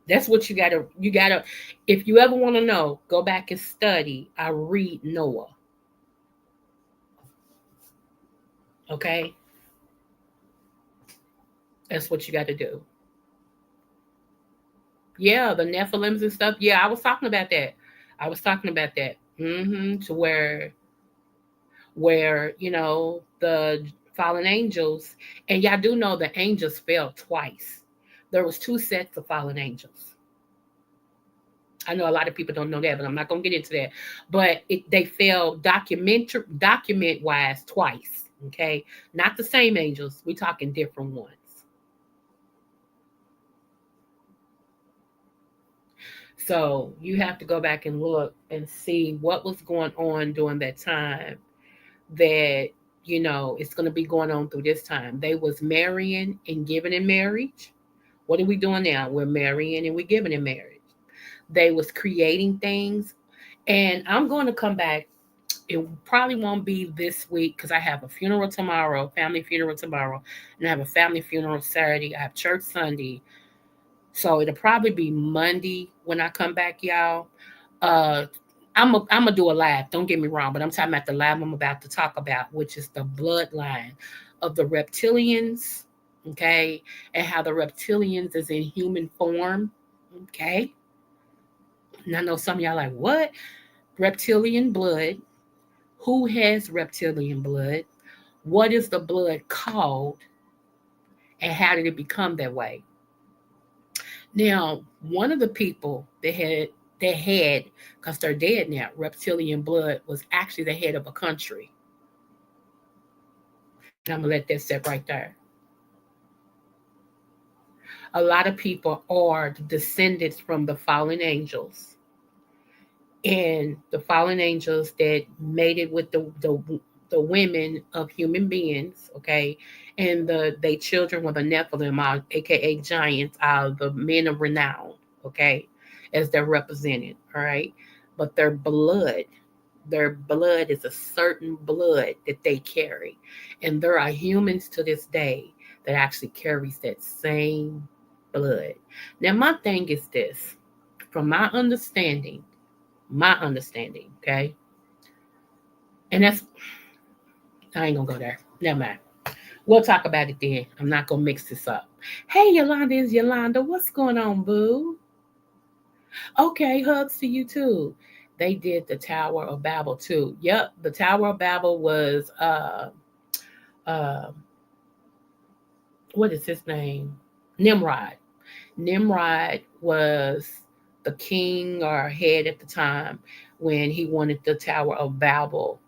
That's what you gotta, if you ever want to know, go back and study. I read Noah. Okay? That's what you got to do. Yeah, the Nephilims and stuff. Yeah, I was talking about that. To where the fallen angels, and y'all do know the angels fell twice. There was two sets of fallen angels. I know a lot of people don't know that, but I'm not going to get into that. But they fell document wise twice. Okay, not the same angels. We're talking different ones. So you have to go back and look and see what was going on during that time, that it's going to be going on through this time. They was marrying and giving in marriage. What are we doing now? We're marrying and we're giving in marriage. They was creating things. And I'm going to come back. It probably won't be this week because I have a funeral tomorrow, family funeral tomorrow, and I have a family funeral Saturday. I have church Sunday. So it'll probably be Monday when I come back, y'all. I'm gonna do a live. Don't get me wrong, but I'm talking about the live I'm about to talk about, which is the bloodline of the reptilians, okay, and how the reptilians is in human form, okay. And I know some of y'all like, what? Reptilian blood. Who has reptilian blood? What is the blood called? And how did it become that way? Now, one of the people that had, because they're dead now, reptilian blood, was actually the head of a country. And I'm going to let that sit right there. A lot of people are descendants from the fallen angels. And the fallen angels that made it with the the women of human beings, okay, and they children were the Nephilim, aka giants, are the men of renown, okay, as they're represented, all right, but their blood is a certain blood that they carry, and there are humans to this day that actually carries that same blood. Now, my thing is this, from my understanding, okay, and that's I ain't gonna go there. Never mind. We'll talk about it then. I'm not gonna mix this up. Hey, Yolanda is Yolanda. What's going on, boo? Okay, hugs to you too. They did the Tower of Babel too. Yep, the Tower of Babel was uh what is his name? Nimrod. Nimrod was the king or head at the time when he wanted the Tower of Babel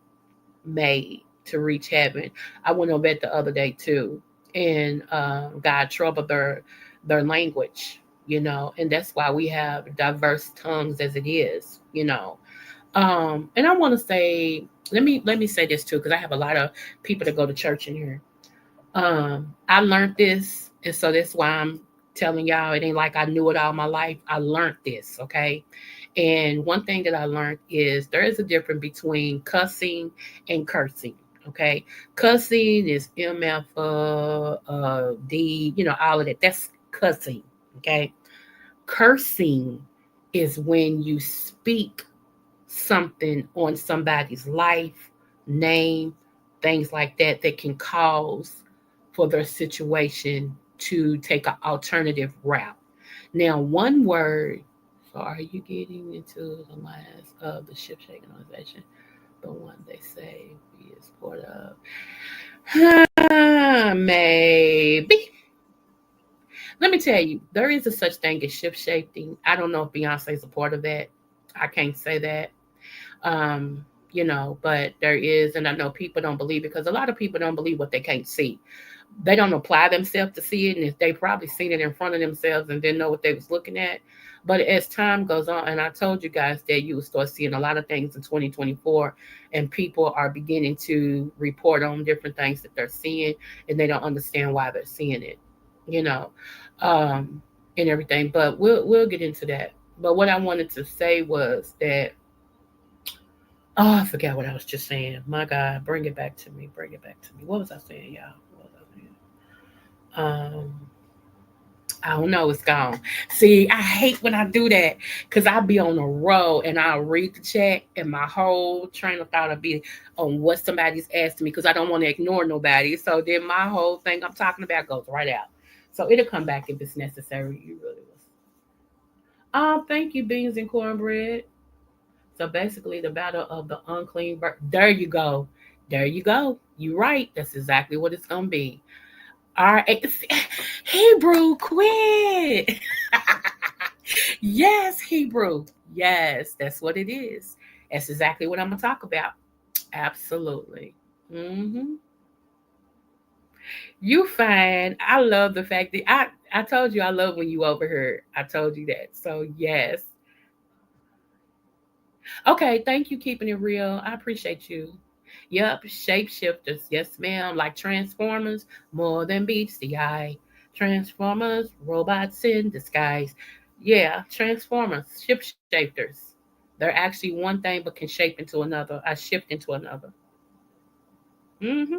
made to reach heaven. I went over it the other day too, and God troubled their language, and that's why we have diverse tongues as it is, and I want to say, let me say this too, because I have a lot of people that go to church in here. I learned this, and so that's why I'm telling y'all. It ain't like I knew it all my life. I learned this, okay? And one thing that I learned is there is a difference between cussing and cursing. Okay, cussing is MF, D, all of that. That's cussing. Okay, cursing is when you speak something on somebody's life, name, things like that that can cause for their situation to take an alternative route. Now, one word. So, are you getting into the last of the ship shaking organization? The one they say he is part of? Maybe. Let me tell you, there is a such thing as ship shaping. I don't know if Beyonce is a part of that. I can't say that. But there is, and I know people don't believe it because a lot of people don't believe what they can't see. They don't apply themselves to see it, and if they probably seen it in front of themselves and didn't know what they was looking at. But as time goes on, and I told you guys that you will start seeing a lot of things in 2024, and people are beginning to report on different things that they're seeing, and they don't understand why they're seeing it, you know, um, and everything. But we'll get into that. But what I wanted to say was that, oh, I forgot what I was just saying. My God, bring it back to me. Bring it back to me. What was I saying, y'all? What was I saying? I don't know. It's gone. See, I hate when I do that because I'll be on a roll and I'll read the chat and my whole train of thought will be on what somebody's asking me because I don't want to ignore nobody. So then my whole thing I'm talking about goes right out. So it'll come back if it's necessary. You really will. Thank you, beans and cornbread. So basically, the battle of the unclean bird. There you go. There you go. You're right. That's exactly what it's gonna be. All right. Hebrew, quit. Yes, Hebrew. Yes, that's what it is. That's exactly what I'm gonna talk about. Absolutely. You fine. I love the fact that I told you I love when you overheard. I told you that. So yes. Okay, thank you, keeping it real. I appreciate you. Yep, shapeshifters. Yes, ma'am. Like Transformers, more than beats the eye. Transformers, robots in disguise. Yeah, Transformers, shapeshifters. They're actually one thing but can shape into another. I shift into another. Mm-hmm.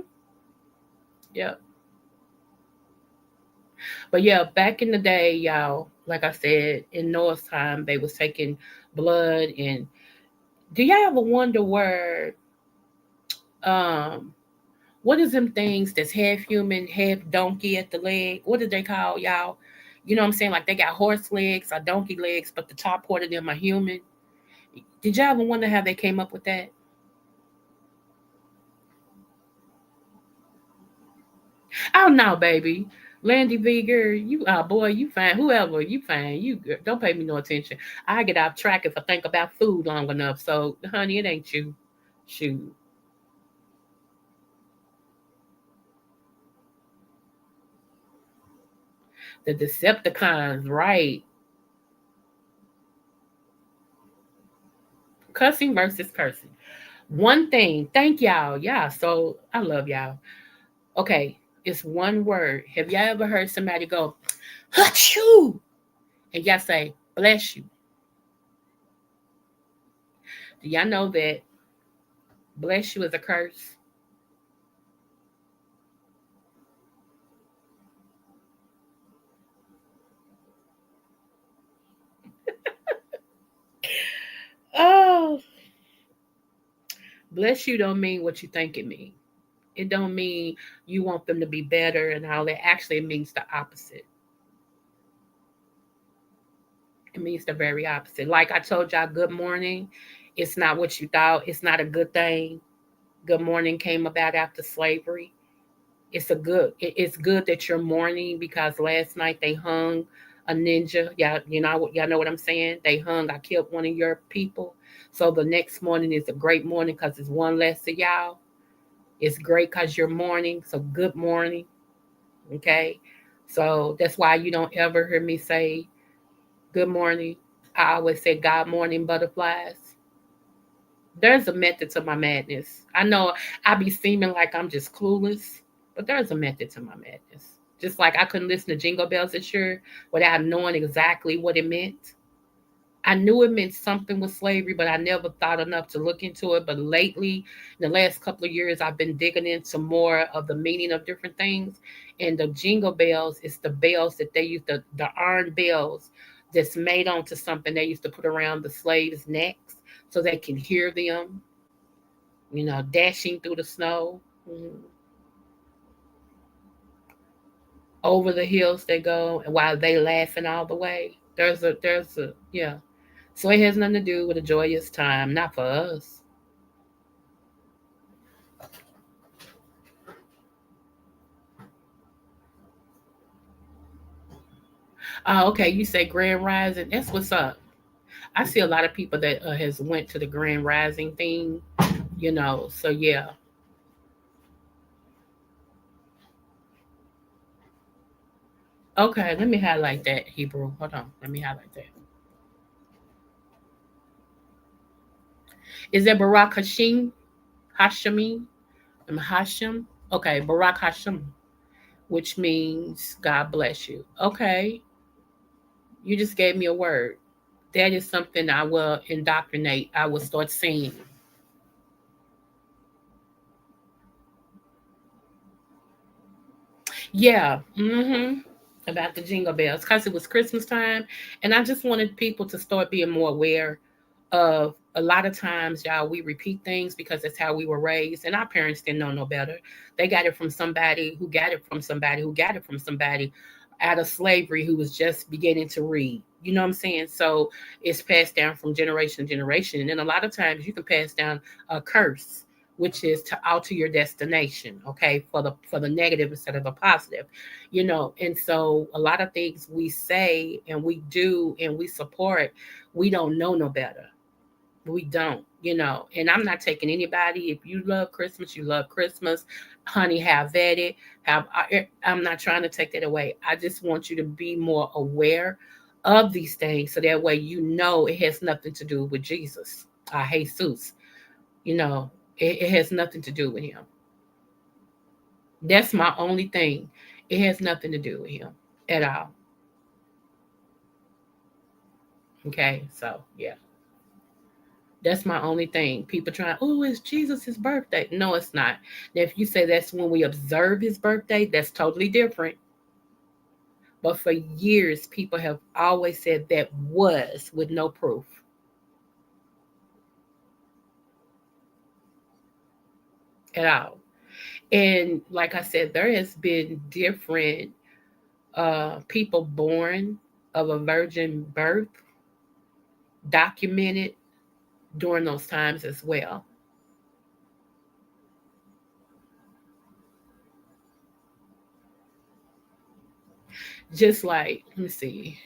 Yep. But yeah, back in the day, y'all, like I said, in Noah's time, they was taking blood and do y'all ever wonder where um what is them things that's half human, half donkey at the leg? What did they call y'all? You know what I'm saying? Like they got horse legs or donkey legs, but the top part of them are human. Did y'all ever wonder how they came up with that? Oh no, baby. Landy V girl, you boy, you fine. Whoever, you fine. You don't pay me no attention. I get off track if I think about food long enough. So, honey, it ain't you. Shoot. The Decepticons, right? Cussing versus cursing. One thing. Thank y'all. Yeah. So I love y'all. Okay. It's one word. Have y'all ever heard somebody go, "Achoo," and y'all say, "Bless you"? Do y'all know that bless you is a curse? Oh, bless you don't mean what you think it means. It don't mean you want them to be better and all that. Actually, it means the opposite. It means the very opposite. Like I told y'all, good morning. It's not what you thought. It's not a good thing. Good morning came about after slavery. It's good that you're mourning because last night they hung a ninja. Y'all know what I'm saying? I killed one of your people. So the next morning is a great morning because it's one less of y'all. It's great because you're mourning. So good morning. Okay. So that's why you don't ever hear me say good morning. I always say God morning butterflies. There's a method to my madness. I know I be seeming like I'm just clueless, but there's a method to my madness. Just like I couldn't listen to Jingle Bells this year without knowing exactly what it meant. I knew it meant something with slavery, but I never thought enough to look into it. But lately, in the last couple of years, I've been digging into more of the meaning of different things. And the jingle bells is the bells that they used the iron bells that's made onto something they used to put around the slaves' necks so they can hear them, dashing through the snow. Mhm. Over the hills they go, and while they laughing all the way. Yeah. So it has nothing to do with a joyous time, not for us. Oh, okay. You say Grand Rising. That's what's up. I see a lot of people that has went to the Grand Rising thing. So yeah. Okay, let me highlight that Hebrew. Hold on. Let me highlight that. Is that Barak Hashim? Hashemi? Hashem? Okay, Barak Hashem, which means God bless you. Okay, you just gave me a word. That is something I will indoctrinate. I will start saying. Yeah. About the jingle bells because it was Christmas time, and I just wanted people to start being more aware of a lot of times, y'all, we repeat things because that's how we were raised, and our parents didn't know no better. They got it from somebody who got it from somebody who got it from somebody out of slavery who was just beginning to read. You know what I'm saying? So it's passed down from generation to generation. And then a lot of times you can pass down a curse, which is to alter your destination, okay, for the negative instead of the positive. And so a lot of things we say and we do and we support, we don't know no better. We don't. And I'm not taking anybody. If you love Christmas, you love Christmas. Honey, have at it. I'm not trying to take that away. I just want you to be more aware of these things so that way it has nothing to do with Jesus, Jesus. You know, it has nothing to do with him. That's my only thing. It has nothing to do with him at all. Okay, so yeah. That's my only thing. People trying, oh, it's Jesus' birthday. No, it's not. Now, if you say that's when we observe his birthday, that's totally different. But for years, people have always said that was with no proof at all. And like I said, there has been different people born of a virgin birth documented during those times as well. Just like, let me see,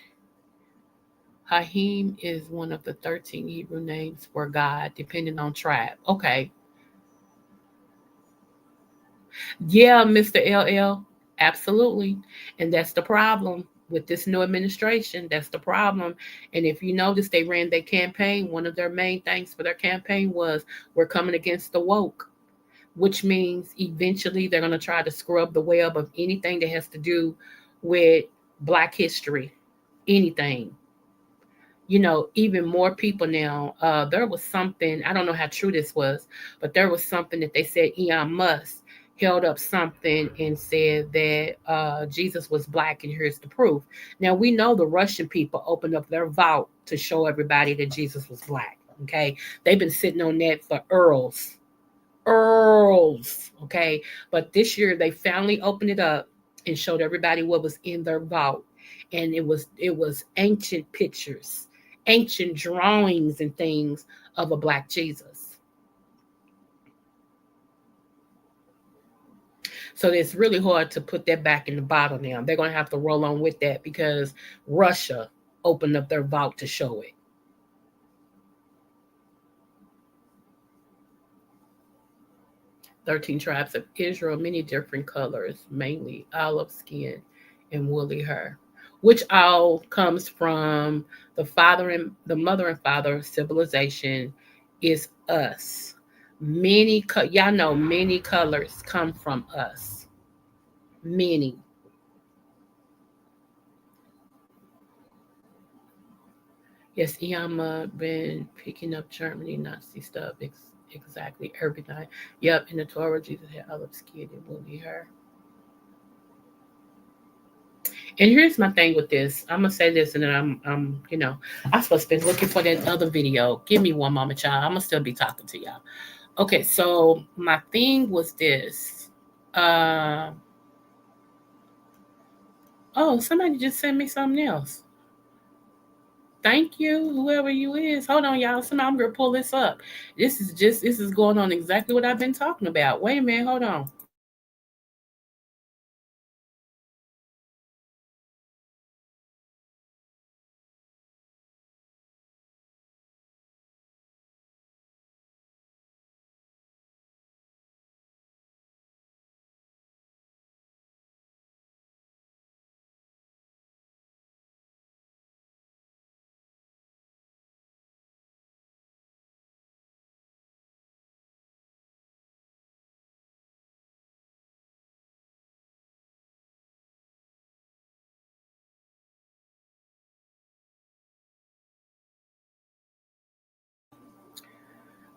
Hahim is one of the 13 Hebrew names for God, depending on tribe. Okay. Yeah, Mr. LL. Absolutely. And that's the problem. with this new administration, that's the problem. And if you notice, they ran their campaign. One of their main things for their campaign was, we're coming against the woke, which means eventually they're going to try to scrub the web of anything that has to do with Black history, anything. Even more people now. There was something, I don't know how true this was, but there was something that they said Elon Musk held up something and said that Jesus was Black, and here's the proof. Now, we know the Russian people opened up their vault to show everybody that Jesus was Black. Okay. They've been sitting on that for earls. Okay. But this year they finally opened it up and showed everybody what was in their vault. And it was ancient pictures, ancient drawings and things of a Black Jesus. So it's really hard to put that back in the bottle now. They're going to have to roll on with that because Russia opened up their vault to show it. "13 tribes of Israel, many different colors, mainly olive skin and woolly hair," which all comes from the mother and father of civilization is us. Y'all know many colors come from us. Many. Yes, Iyama been picking up Germany Nazi stuff. Exactly everything. Yep, in the Torah, Jesus had olive skin and woolly hair. And here's my thing with this. I'm gonna say this, and then I'm supposed to be looking for that other video. Give me one moment, y'all. I'm gonna still be talking to y'all. Okay, so my thing was this. Oh, somebody just sent me something else. Thank you, whoever you is. Hold on, y'all. I'm gonna pull this up. This is going on exactly what I've been talking about. Wait a minute, hold on.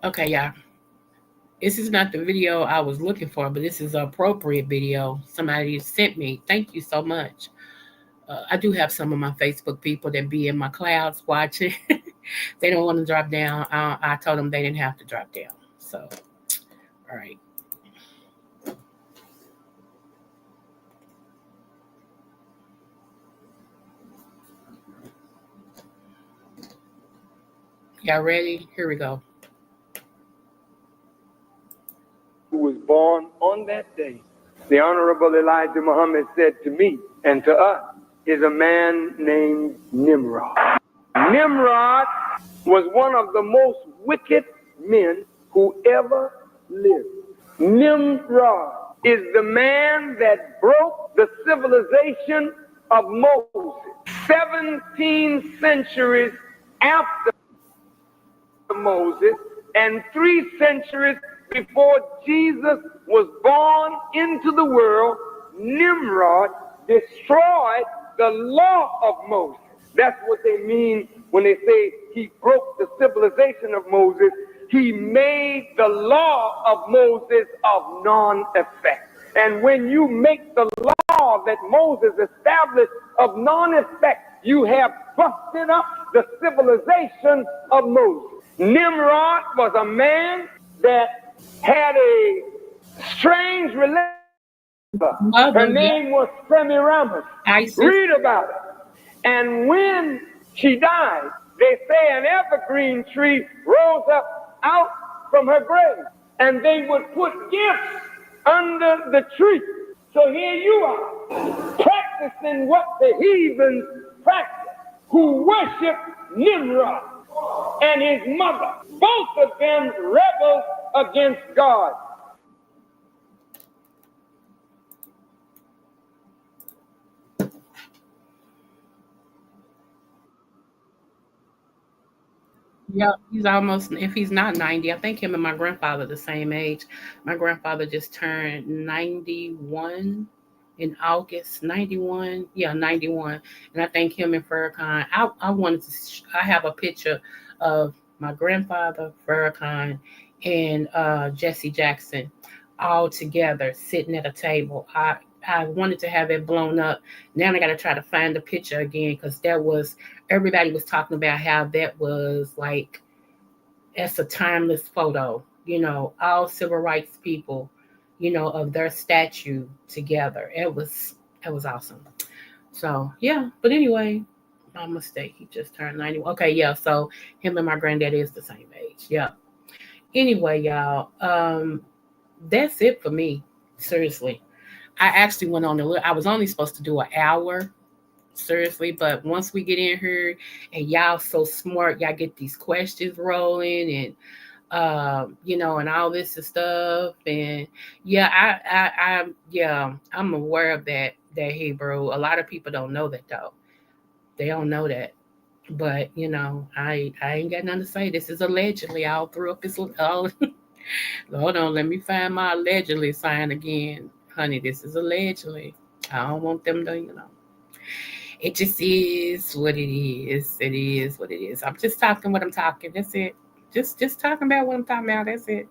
Okay, y'all. This is not the video I was looking for, but this is an appropriate video somebody sent me. Thank you so much. I do have some of my Facebook people that be in my clouds watching. They don't want to drop down. I told them they didn't have to drop down. So, all right. Y'all ready? Here we go. Who was born on that day. The Honorable Elijah Muhammad said to me and to us, is a man named Nimrod. Nimrod was one of the most wicked men who ever lived. Nimrod is the man that broke the civilization of Moses 17 centuries after Moses and 3 centuries before Jesus was born into the world. Nimrod destroyed the law of Moses. That's what they mean when they say he broke the civilization of Moses. He made the law of Moses of non-effect. And when you make the law that Moses established of non-effect, you have busted up the civilization of Moses. Nimrod was a man that had a strange relationship. Her name was Semiramis. Read about it. And when she died, they say an evergreen tree rose up out from her grave, and they would put gifts under the tree. So here you are, practicing what the heathens practice, who worship Nimrod and his mother, both of them rebels against God. Yeah, he's almost, if he's not 90, I think him and my grandfather the same age. My grandfather just turned 91 in August, 91. Yeah, 91. And I think him and Farrakhan, I wanted to, I have a picture of my grandfather, Farrakhan, and Jesse Jackson all together sitting at a table. I wanted to have it blown up. Now I got to try to find the picture again because that was, everybody was talking about how that was like, it's a timeless photo, all civil rights people, of their statue together. It was awesome. So yeah, but anyway, my mistake. He just turned 91. Okay, yeah. So him and my granddad is the same age. Yeah. Anyway, y'all, that's it for me. Seriously, I actually went on a little. I was only supposed to do an hour, seriously, but once we get in here and y'all so smart, y'all get these questions rolling and and all this and stuff. And yeah, I'm aware of that Hebrew. A lot of people don't know that though. They don't know that. But I ain't got nothing to say. This is allegedly. I'll throw up this. All, hold on, let me find my allegedly sign again, honey. This is allegedly. I don't want them to. It just is what it is. It is what it is. I'm just talking what I'm talking. That's it. Just talking about what I'm talking about. That's it.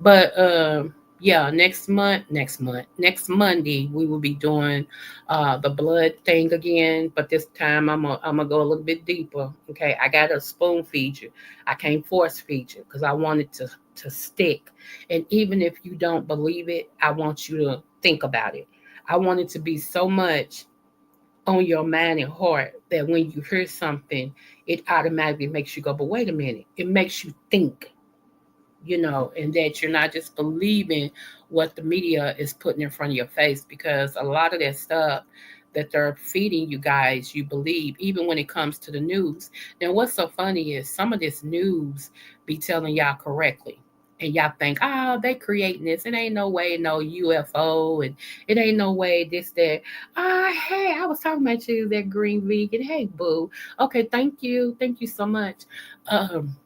But yeah, next Monday we will be doing the blood thing again. But this time I'm gonna go a little bit deeper. Okay, I got to spoon feed you. I can't force feed you because I want it to stick. And even if you don't believe it, I want you to think about it. I want it to be so much on your mind and heart that when you hear something, it automatically makes you go, but wait a minute. It makes you think, and that you're not just believing what the media is putting in front of your face because a lot of that stuff that they're feeding you guys, you believe, even when it comes to the news. Now, what's so funny is some of this news be telling y'all correctly. And y'all think, oh, they creating this. It ain't no way, no UFO, and it ain't no way this, that. Ah, hey, I was talking about you, that green vegan. Hey, boo. Okay, thank you. Thank you so much. Um,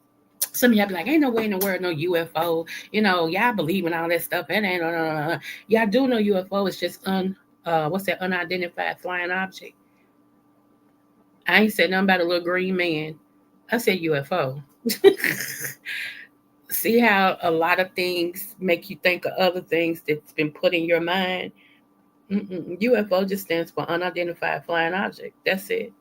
some of y'all be like, ain't no way in the world, no UFO. Y'all believe in all that stuff. It ain't, y'all do know UFO. It's just what's that, unidentified flying object. I ain't said nothing about a little green man. I said UFO. See how a lot of things make you think of other things that's been put in your mind? UFO just stands for unidentified flying object. That's it.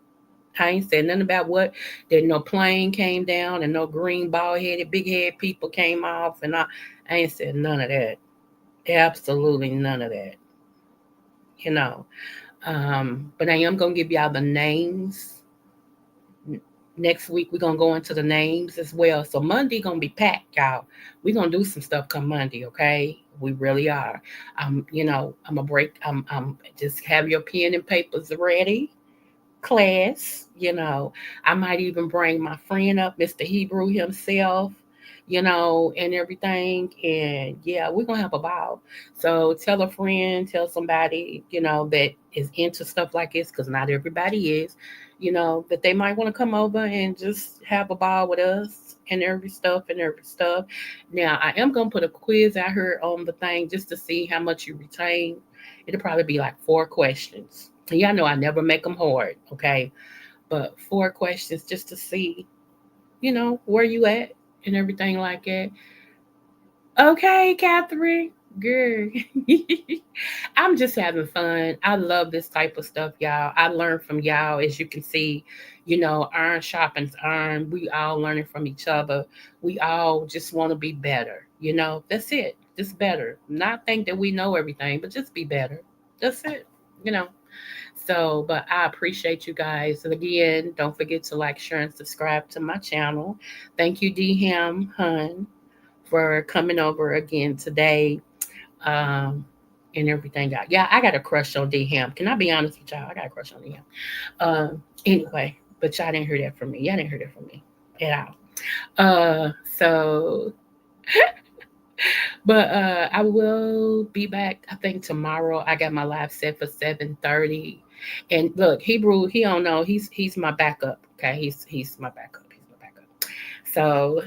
I ain't said nothing about what that no plane came down and no green bald headed big head people came off and I ain't said none of that. Absolutely none of that. You know. But I am gonna give y'all the names. Next week we're gonna go into the names as well. So Monday gonna be packed, y'all. We're gonna do some stuff come Monday, okay? We really are. I'm a break. I'm just have your pen and papers ready class. I might even bring my friend up, Mr. Hebrew himself, and everything. And yeah, we're gonna have a ball. So tell a friend, tell somebody, that is into stuff like this, because not everybody is, that they might want to come over and just have a ball with us and every stuff. Now I am gonna put a quiz out here on the thing just to see how much you retain. It'll probably be like 4 questions. And y'all know I never make them hard, okay? But 4 questions just to see, where you at and everything like that. Okay, Catherine, girl. I'm just having fun. I love this type of stuff, y'all. I learn from y'all, as you can see. Iron sharpens iron. We all learning from each other. We all just want to be better. That's it. Just better. Not think that we know everything, but just be better. That's it. You know. So, but I appreciate you guys. And again, don't forget to like, share, and subscribe to my channel. Thank you, D Ham Hun, for coming over again today. And everything. Yeah, I got a crush on D Ham. Can I be honest with y'all? I got a crush on D Ham. Anyway, but y'all didn't hear that from me. Y'all didn't hear that from me at all. So but I will be back, I think, tomorrow. I got my live set for 7:30. And look, Hebrew, he don't know. He's my backup. Okay. He's my backup. He's my backup. So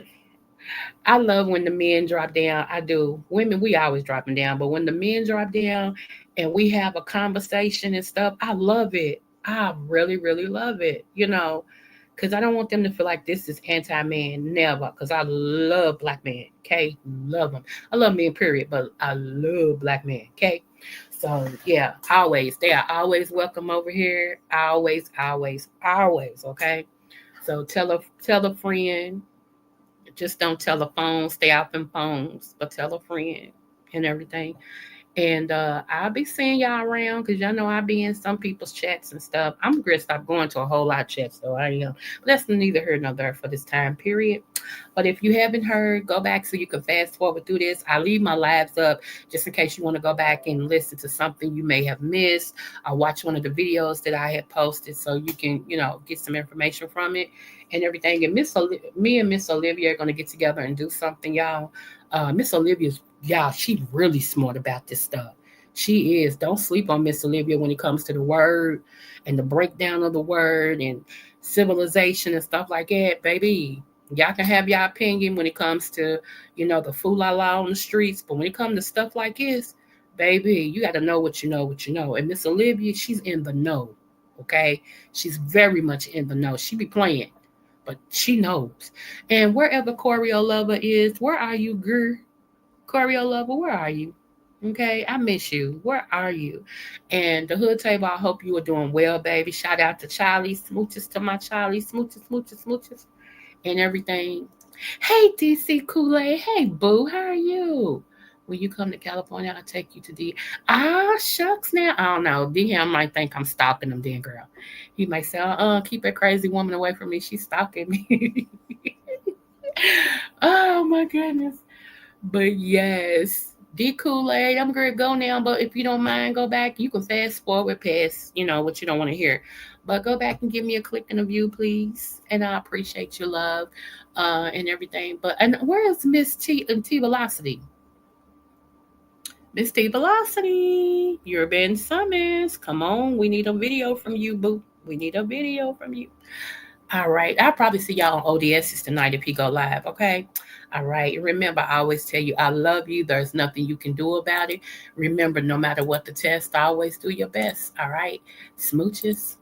I love when the men drop down. I do. Women, we always dropping down, but when the men drop down and we have a conversation and stuff, I love it. I really, really love it. Because I don't want them to feel like this is anti-man. Never. Because I love black men. Okay, love them. I love men, period. But I love black men. Okay. So yeah, always. They are always welcome over here. Always, always, always. Okay. So tell a friend, just don't tell a phone, stay out them phones, but tell a friend and everything. And I'll be seeing y'all around because y'all know I'll be in some people's chats and stuff. I'm going to stop going to a whole lot of chats, though. I am. But that's neither here nor there for this time period. But if you haven't heard, go back so you can fast forward through this. I leave my lives up just in case you want to go back and listen to something you may have missed. Or watch one of the videos that I had posted so you can, get some information from it and everything. And me and Miss Olivia are going to get together and do something, y'all. Miss Olivia's, y'all, she's really smart about this stuff. She is. Don't sleep on Miss Olivia when it comes to the word and the breakdown of the word and civilization and stuff like that, baby. Y'all can have your opinion when it comes to, the fool-la-la on the streets. But when it comes to stuff like this, baby, you got to know what you know, what you know. And Miss Olivia, she's in the know, okay? She's very much in the know. She be playing, but she knows. And wherever Creole Lover is, where are you, girl? Creole Lover, where are you? Okay, I miss you. Where are you? And the hood table, I hope you are doing well, baby. Shout out to Charlie. Smooches to my Charlie. Smooches, smooches, smooches. And everything. Hey, DC Kool-Aid. Hey, boo. How are you? When you come to California, I'll take you to D. Shucks now. I don't know. DM might think I'm stalking him then, girl. He might say, keep that crazy woman away from me. She's stalking me. Oh, my goodness. But yes, D Kool-Aid, I'm going to go now. But if you don't mind, go back. You can fast forward past, what you don't want to hear. But go back and give me a click and a view, please. And I appreciate your love and everything. And where is Miss T Velocity? Miss T Velocity, you're Ben Summers. Come on, we need a video from you, boo. We need a video from you. All right. I'll probably see y'all on ODS's tonight if he go live, okay? All right. Remember, I always tell you, I love you. There's nothing you can do about it. Remember, no matter what the test, always do your best, all right? Smooches.